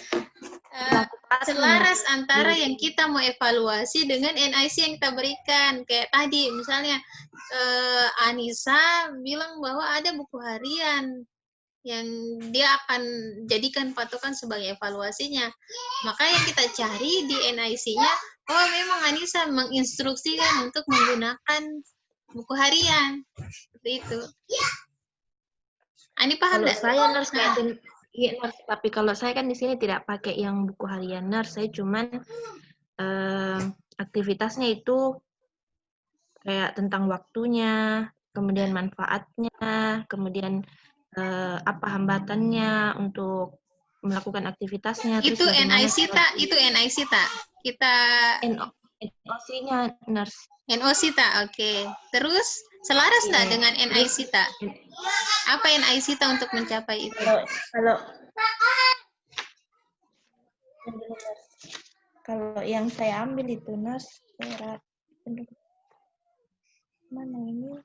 Selaras antara yang kita mau evaluasi dengan NIC yang kita berikan. Kayak tadi, misalnya Anissa bilang bahwa ada buku harian yang dia akan jadikan patokan sebagai evaluasinya. Maka yang kita cari di NIC-nya, oh memang Anissa menginstruksikan untuk menggunakan buku harian. Seperti itu. Ani paham nggak? Saya, Nurse, iya, Nurse, tapi kalau saya kan di sini tidak pakai yang buku harian, Nurse. Saya cuman aktivitasnya itu kayak tentang waktunya, kemudian manfaatnya, kemudian apa hambatannya untuk melakukan aktivitasnya. Itu NIC tak? Itu NIC tak? Kita NOC-nya, Nurse. NOC tak? Oke. Terus Selaras nggak Iya. dengan NI SITA? Apa NI SITA untuk mencapai itu? Kalau yang saya ambil itu nurse mana ini?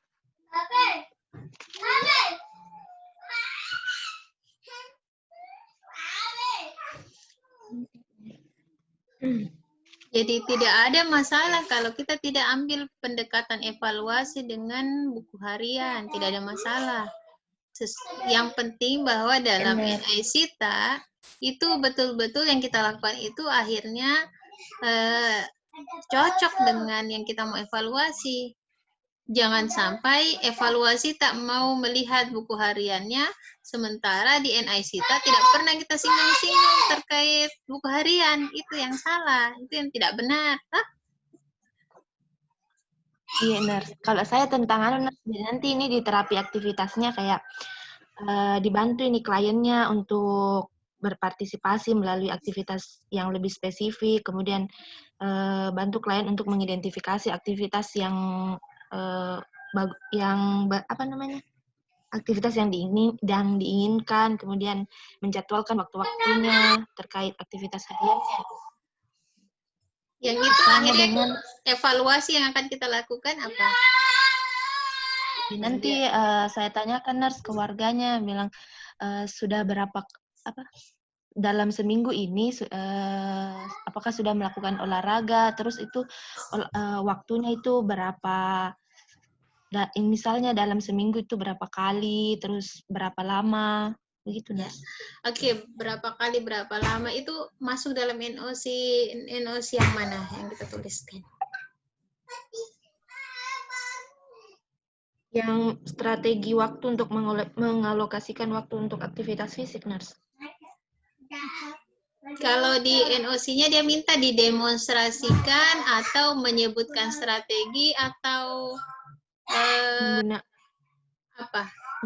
Jadi tidak ada masalah kalau kita tidak ambil pendekatan evaluasi dengan buku harian, tidak ada masalah. Yang penting bahwa dalam NI SITA itu betul-betul yang kita lakukan itu akhirnya cocok dengan yang kita mau evaluasi. Jangan sampai evaluasi tak mau melihat buku hariannya, sementara di NI SITA tidak pernah kita singgung-singgung terkait buku harian. Itu yang salah, itu yang tidak benar. Hah? Iya, nurse. Kalau saya tentang nanti ini di terapi aktivitasnya kayak dibantu ini kliennya untuk berpartisipasi melalui aktivitas yang lebih spesifik, kemudian bantu klien untuk mengidentifikasi aktivitas yang aktivitas yang diinginkan, kemudian menjadwalkan waktu-waktunya terkait aktivitas hariannya. Yang itu akhirnya evaluasi yang akan kita lakukan apa? Nanti saya tanyakan nurse ke warganya, bilang sudah berapa dalam seminggu ini apakah sudah melakukan olahraga, terus itu waktunya itu berapa, misalnya dalam seminggu itu berapa kali, terus berapa lama, begitu nurse. Oke, berapa kali, berapa lama itu masuk dalam NOC yang mana yang kita tuliskan? Yang strategi waktu untuk mengalokasikan waktu untuk aktivitas fisik, nurse. Kalau di NOC-nya dia minta didemonstrasikan atau menyebutkan strategi atau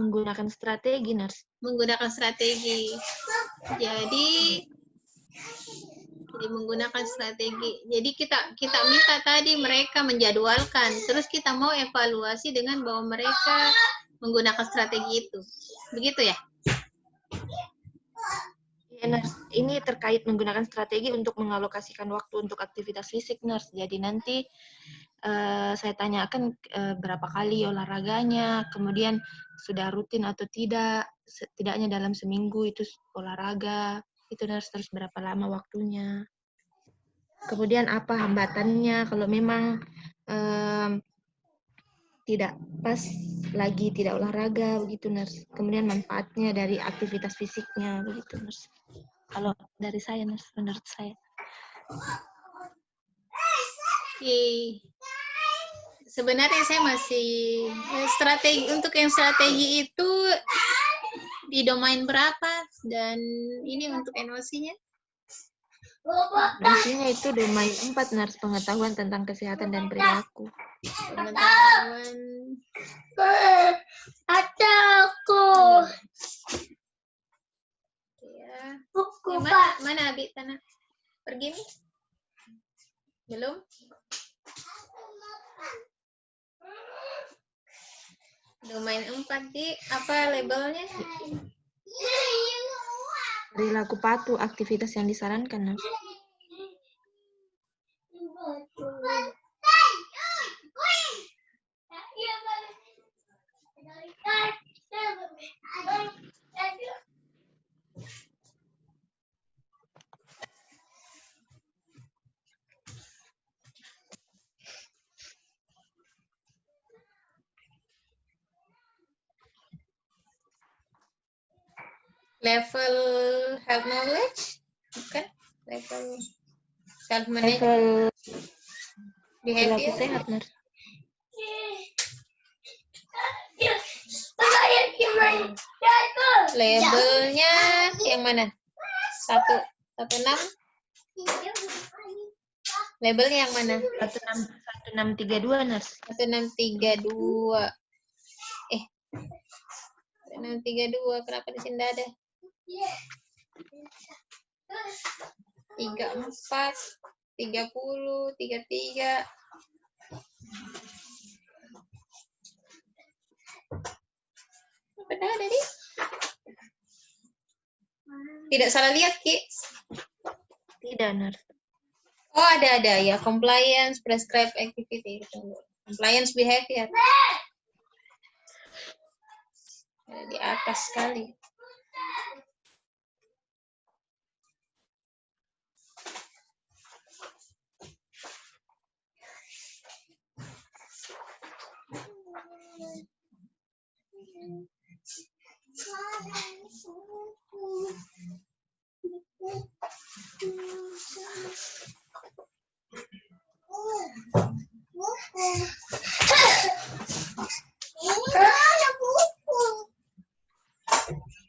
menggunakan strategi, nurse. Menggunakan strategi. Jadi menggunakan strategi. Jadi kita minta tadi mereka menjadwalkan, terus kita mau evaluasi dengan bahwa mereka menggunakan strategi itu. Begitu ya? Nurse, ini terkait menggunakan strategi untuk mengalokasikan waktu untuk aktivitas fisik, nurse. Jadi nanti saya tanyakan berapa kali olahraganya, kemudian sudah rutin atau tidak, setidaknya dalam seminggu itu olahraga, itu nurse, terus berapa lama waktunya. Kemudian apa hambatannya kalau memang tidak pas lagi tidak olahraga, begitu nurse. Kemudian manfaatnya dari aktivitas fisiknya, begitu nurse. Kalau dari saya, nurse, menurut saya. Sebenarnya saya masih strategi, untuk yang strategi itu di domain berapa, dan ini untuk NOC-nya? NOC-nya itu domain 4, nurse, pengetahuan tentang kesehatan dan perilaku. Pengetahuan mana Abi tanah pergi nih? Belum? Domain 4 di apa labelnya? Perilaku patuh, aktivitas yang disarankan, nurse. Level health knowledge, bukan? Level self management, perilaku sehat, nurse. Labelnya yang mana? 116? Labelnya yang mana? 1632, nurse. 1632. 1632, kenapa di sini ada? 34, 30, 33. Pada ada di? Tidak salah lihat, Ki? Tidak, Nurse. Oh, ada ya. Compliance, prescribed activity. Compliance behavior. Ada di atas sekali.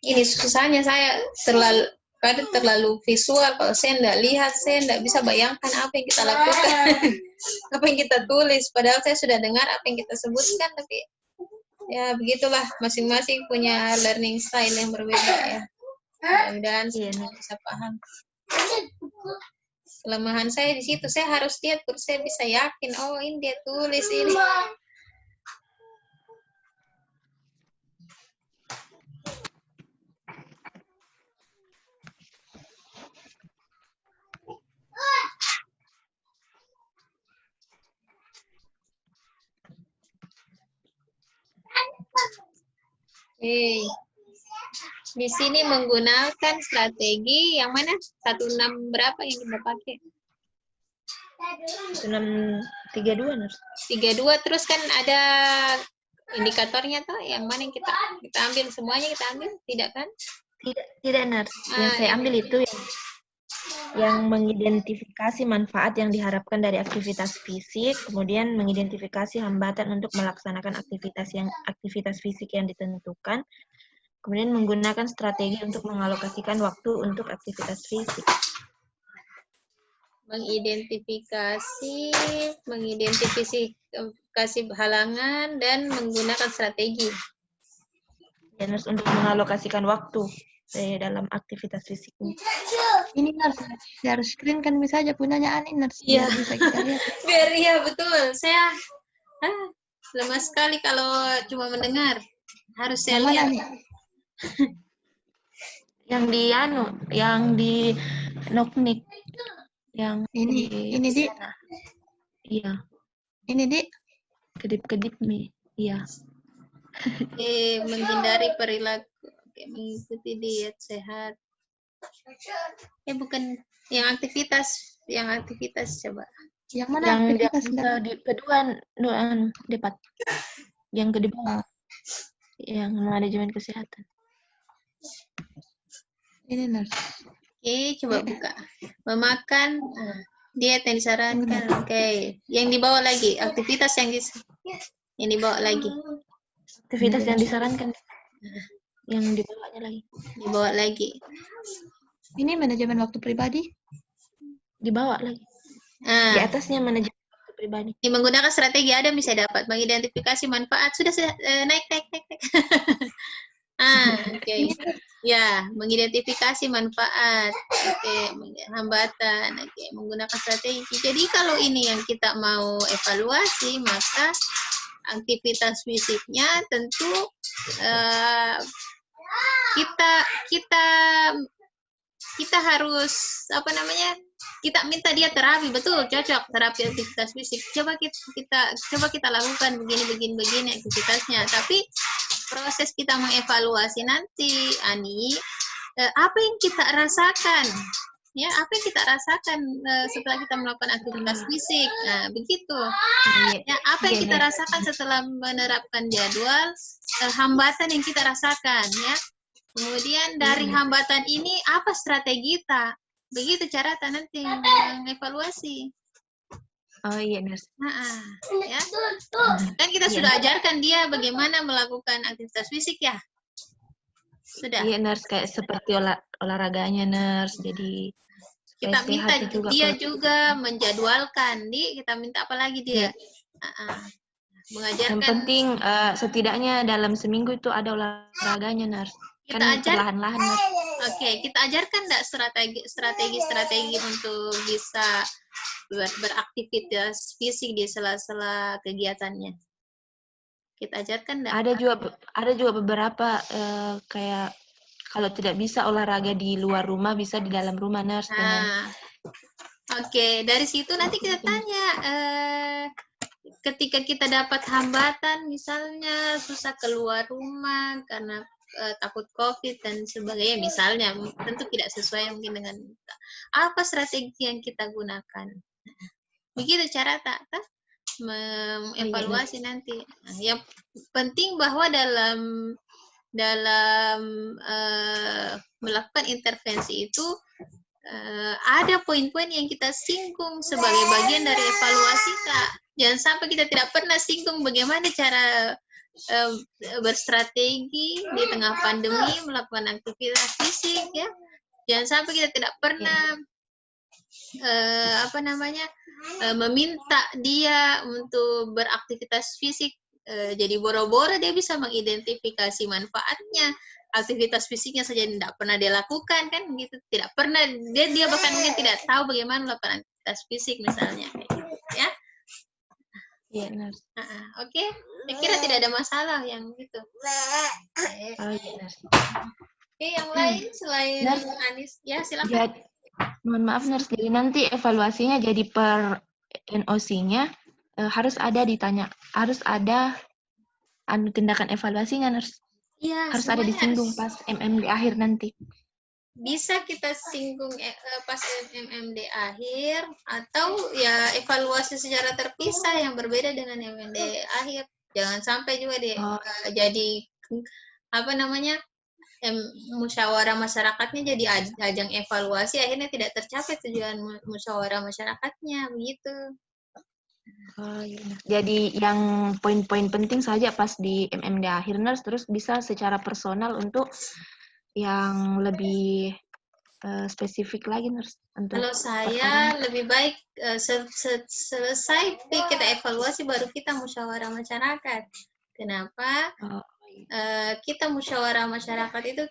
Ini susahnya saya terlalu visual. Kalau saya tidak lihat, saya tidak bisa bayangkan apa yang kita lakukan, apa yang kita tulis. Padahal saya sudah dengar apa yang kita sebutkan, tapi ya begitulah, masing-masing punya learning style yang berbeda ya. Mudah-mudahan semua bisa paham. Kelemahan saya di situ, saya harus lihat, terus saya bisa yakin, oh ini dia tulis ini. Di sini menggunakan strategi yang mana? 16 berapa yang kita pakai? 1632, Nurse. 32, terus kan ada indikatornya tuh, yang mana yang kita ambil, semuanya kita ambil, tidak kan? Tidak, Nurse. Yang saya ambil itu yang mengidentifikasi manfaat yang diharapkan dari aktivitas fisik, kemudian mengidentifikasi hambatan untuk melaksanakan aktivitas fisik yang ditentukan, kemudian menggunakan strategi untuk mengalokasikan waktu untuk aktivitas fisik. Mengidentifikasi halangan dan menggunakan strategi. Ya, Nurse, untuk mengalokasikan waktu dalam aktivitas fisik. Ini Nurse, share screen kan bisa aja punyanya Ani Nurse. Iya. Biar bisa kita lihat. Biar ya, betul. Saya lemah sekali kalau cuma mendengar. Harus saya lihat. Yang di Noknik, yang ini di. Iya. Ini di. Kedip-kedip nih. Iya. Menghindari perilaku. Oke, mengikuti diet sehat. Bukan yang aktivitas coba. Yang mana yang aktivitas? kedua, depat. Yang kedua. Yang manajemen kesehatan. Ini Nurse. Oke, coba buka. Memakan diet yang disarankan. Oke. Yang dibawa lagi, aktivitas yang dibawa lagi. Aktivitas yang disarankan. Yang dibawanya lagi. Dibawa lagi. Ini manajemen waktu pribadi. Dibawa lagi. Di atasnya manajemen waktu pribadi. Menggunakan strategi ada bisa dapat mengidentifikasi manfaat. Sudah naik. Oke. Ya, mengidentifikasi manfaat. Oke, hambatan. Oke, menggunakan strategi. Jadi kalau ini yang kita mau evaluasi, maka aktivitas fisiknya tentu kita harus kita minta dia terapi, betul, cocok terapi aktivitas fisik. Coba kita lakukan begini aktivitasnya. Tapi proses kita mengevaluasi nanti, Ani, apa yang kita rasakan? Ya, apa yang kita rasakan setelah kita melakukan aktivitas fisik? Nah, begitu. Ya, apa yang kita rasakan setelah menerapkan jadwal? Hambatan yang kita rasakan, ya. Kemudian dari hambatan ini apa strategi kita? Begitu cara nanti mengevaluasi. Oh iya, Nurse. Ya. Kan kita sudah ajarkan dia bagaimana melakukan aktivitas fisik ya. Sudah. Iya, Nurse, kayak seperti olahraganya, Nurse. Jadi kita minta dia juga menjadwalkan. Kita minta apa lagi dia? Mengajarkan. Yang penting setidaknya dalam seminggu itu ada olahraganya, Nurse. Kita kan perlahan-lahan. Oke, kita ajarkan enggak strategi untuk bisa beraktivitas fisik di sela-sela kegiatannya? Kita ajarkan enggak? Ada juga beberapa kayak kalau tidak bisa olahraga di luar rumah, bisa di dalam rumah, Nurse. Oke, dari situ nanti kita tanya, ketika kita dapat hambatan, misalnya susah keluar rumah karena takut COVID dan sebagainya, misalnya, tentu tidak sesuai mungkin dengan apa strategi yang kita gunakan. Begitu cara tak mengevaluasi nanti. Nah, yang penting bahwa dalam melakukan intervensi itu ada poin-poin yang kita singgung sebagai bagian dari evaluasi, Kak. Jangan sampai kita tidak pernah singgung bagaimana cara berstrategi di tengah pandemi melakukan aktivitas fisik, ya. Jangan sampai kita tidak pernah meminta dia untuk beraktivitas fisik. Jadi boro-boro dia bisa mengidentifikasi manfaatnya. Aktivitas fisiknya saja tidak pernah dia lakukan, kan gitu. Tidak pernah, dia bahkan mungkin tidak tahu bagaimana melakukan aktivitas fisik misalnya, kayak gitu, ya. Iya, Nurse. Oke. Saya kira tidak ada masalah yang gitu. Iya, Nurse. Oke, yang lain selain Anis, ya silakan. Mohon maaf, Nurse. Jadi nanti evaluasinya jadi per NOC-nya harus ada tindakan evaluasinya, Nurse. Iya, harus ada disinggung pas MM di akhir nanti. Bisa kita singgung pas MMD akhir, atau ya evaluasi secara terpisah yang berbeda dengan MMD akhir. Jangan sampai juga jadi musyawarah masyarakatnya jadi ajang evaluasi, akhirnya tidak tercapai tujuan musyawarah masyarakatnya, begitu. Jadi yang poin-poin penting saja pas di MMD akhir, Nurse, terus bisa secara personal untuk yang lebih spesifik lagi, Nurse. Kalau saya lebih baik selesai kita evaluasi baru kita musyawarah masyarakat. Kenapa? Kita musyawarah masyarakat itu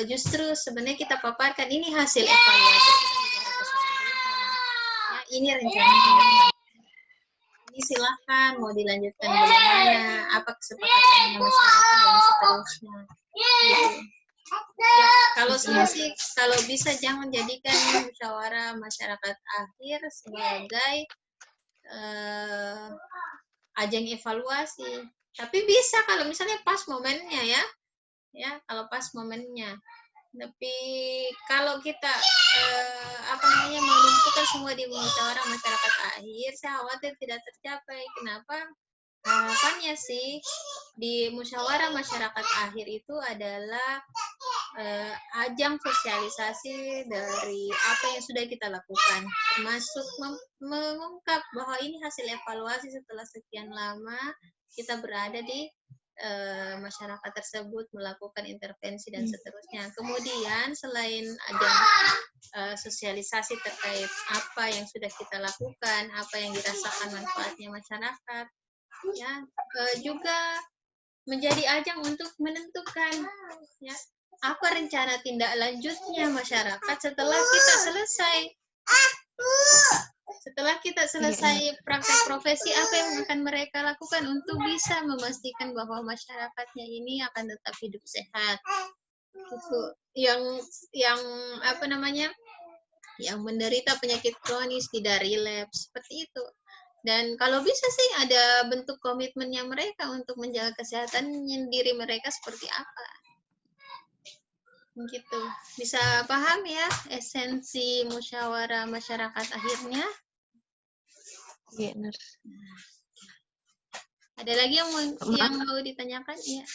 justru sebenarnya kita paparkan ini hasil evaluasi kita, ini rencananya. Ini silahkan mau dilanjutkan bagaimana, apa kesepakatannya masyarakat dan seterusnya. Gitu. Ya, kalau saya sih, kalau bisa jangan jadikan musyawarah masyarakat akhir sebagai ajang evaluasi. Tapi bisa kalau misalnya pas momennya, ya kalau pas momennya. Tapi kalau kita mengumpulkan semua di musyawarah masyarakat akhir, saya khawatir tidak tercapai. Kenapa? Harapannya sih di musyawarah masyarakat akhir itu adalah ajang sosialisasi dari apa yang sudah kita lakukan, termasuk mengungkap bahwa ini hasil evaluasi setelah sekian lama kita berada di masyarakat tersebut, melakukan intervensi dan seterusnya. Kemudian selain ajang sosialisasi terkait apa yang sudah kita lakukan, apa yang dirasakan manfaatnya masyarakat, ya juga menjadi ajang untuk menentukan ya apa rencana tindak lanjutnya masyarakat setelah kita selesai praktek profesi, apa yang akan mereka lakukan untuk bisa memastikan bahwa masyarakatnya ini akan tetap hidup sehat. Itu yang menderita penyakit kronis tidak relapse, seperti itu. Dan kalau bisa sih ada bentuk komitmennya mereka untuk menjaga kesehatan diri mereka seperti apa. Gitu. Bisa paham ya esensi musyawarah masyarakat akhirnya? Iya, Nurse. Ada lagi yang mau ditanyakan? Ya.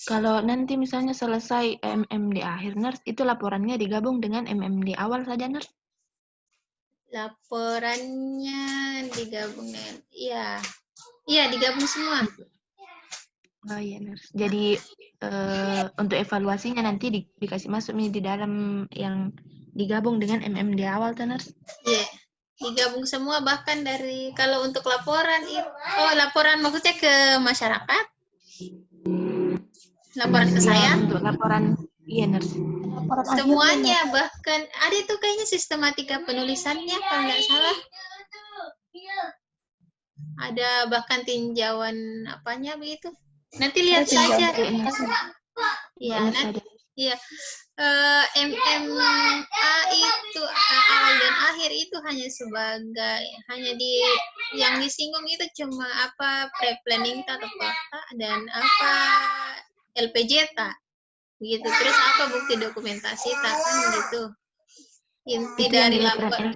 Kalau nanti misalnya selesai MMD akhir, Nurse, itu laporannya digabung dengan MMD awal saja, Nurse? Laporannya digabung dengan, iya digabung semua. Oh iya, Nurse. Jadi untuk evaluasinya nanti dikasih masuk nih di dalam yang digabung dengan MMD awal, Nurse? Iya, digabung semua, bahkan dari kalau untuk laporan laporan maksudnya ke masyarakat? Laporan ke saya? Untuk laporan, iya, Nurse. Semuanya, bahkan ada itu kayaknya sistematika penulisannya kalau nggak salah. Ada bahkan tinjauan apanya begitu. Nanti lihat Ada tinjauan saja. dari Ines. Ya, Ines nanti. ada. Iya. MMA itu awal dan akhir itu hanya sebagai yang disinggung itu cuma apa pre-planning atau fakta dan apa LPJ begitu. Terus apa bukti dokumentasi kan begitu. Inti Itu yang dari di laporan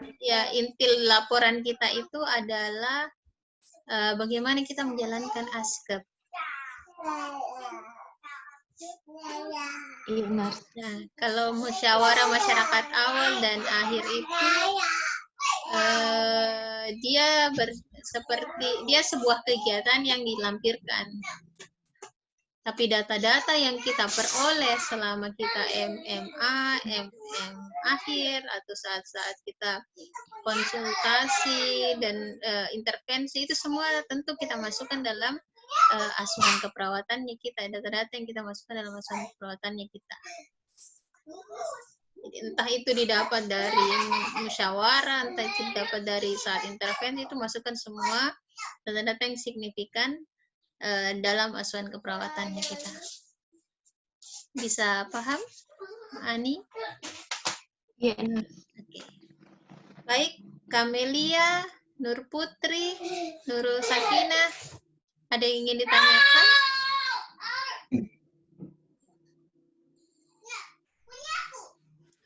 inti laporan kita itu adalah bagaimana kita menjalankan ASKEP. Iya benar. Nah, kalau musyawarah masyarakat awal dan akhir itu dia sebuah kegiatan yang dilampirkan. Tapi data-data yang kita peroleh selama kita MMA, MM akhir atau saat-saat kita konsultasi dan intervensi itu semua tentu kita masukkan dalam asuhan keperawatannya kita, data-data yang kita masukkan dalam asuhan keperawatannya kita. Jadi, entah itu didapat dari musyawarah, entah itu didapat dari saat intervensi, itu masukkan semua data-data yang signifikan dalam asuhan keperawatannya kita. Bisa paham, Ani? Iya benar. Oke. Baik, Kamelia, Nur Putri, Nurul Sakinah, ada yang ingin ditanyakan?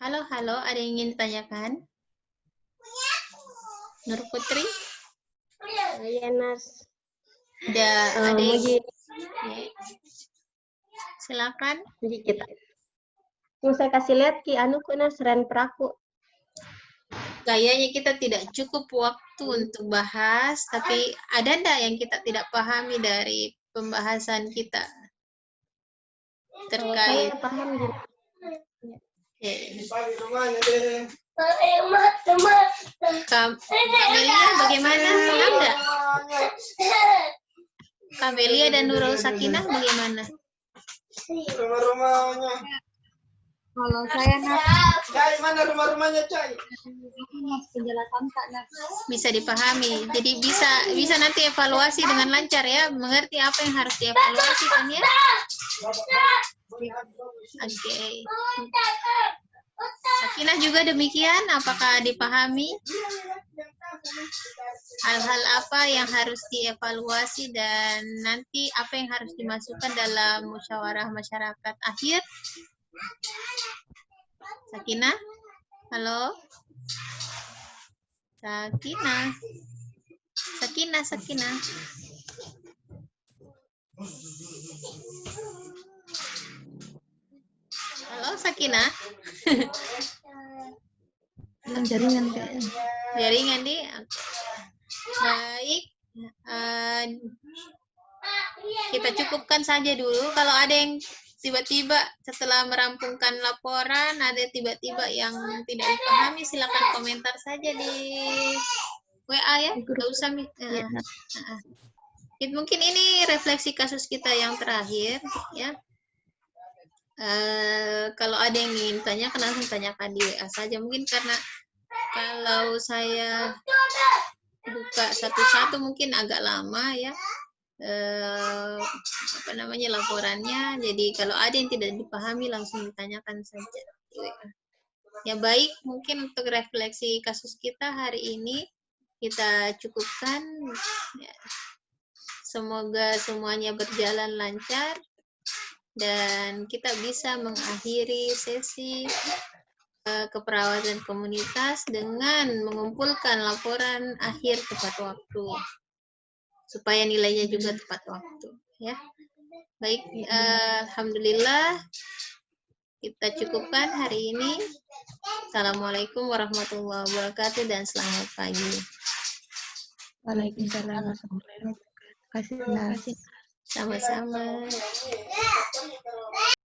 Halo, ada yang ingin ditanyakan? Nur Putri? Iya, Nas. Ada yang... Muji, Silakan. Muji kita. Mau saya kasih lihat ki anu ku Nas ren praku. Kayaknya kita tidak cukup waktu untuk bahas, tapi ada enggak yang kita tidak pahami dari pembahasan kita terkait? Saya paham gitu. Kamelia bagaimana? Paham enggak? Kamelia dan Nurul Sakinah bagaimana? Rumah-rumahnya. Kalau saya Cai, mana rumah-rumahnya, Cai? penjelasan Kak Bisa dipahami. Jadi bisa nanti evaluasi dengan lancar ya, mengerti apa yang harus dievaluasi kan ya? Oke. Sakinah juga demikian, apakah dipahami? Hal-hal apa yang harus dievaluasi dan nanti apa yang harus dimasukkan dalam musyawarah masyarakat akhir? Sakinah? Halo? Sakinah. Halo, Sakinah? jaringan kayaknya. Jaringan di. Baik. Kita cukupkan saja dulu. Kalau ada yang tiba-tiba setelah merampungkan laporan, ada tiba-tiba yang tidak dipahami, silakan komentar saja di WA ya. Nggak usah. Mungkin ini refleksi kasus kita yang terakhir ya. Kalau ada yang ingin tanyakan langsung tanyakan di WA saja. Mungkin karena kalau saya buka satu-satu mungkin agak lama ya. Laporannya. Jadi kalau ada yang tidak dipahami langsung ditanyakan saja di WA. Ya baik, mungkin untuk refleksi kasus kita hari ini kita cukupkan. Ya. Semoga semuanya berjalan lancar dan kita bisa mengakhiri sesi keperawatan komunitas dengan mengumpulkan laporan akhir tepat waktu supaya nilainya juga tepat waktu ya. Baik, alhamdulillah kita cukupkan hari ini. Assalamualaikum warahmatullahi wabarakatuh dan selamat pagi. Waalaikumsalam warahmatullahi wabarakatuh. Terima kasih. Sama-sama.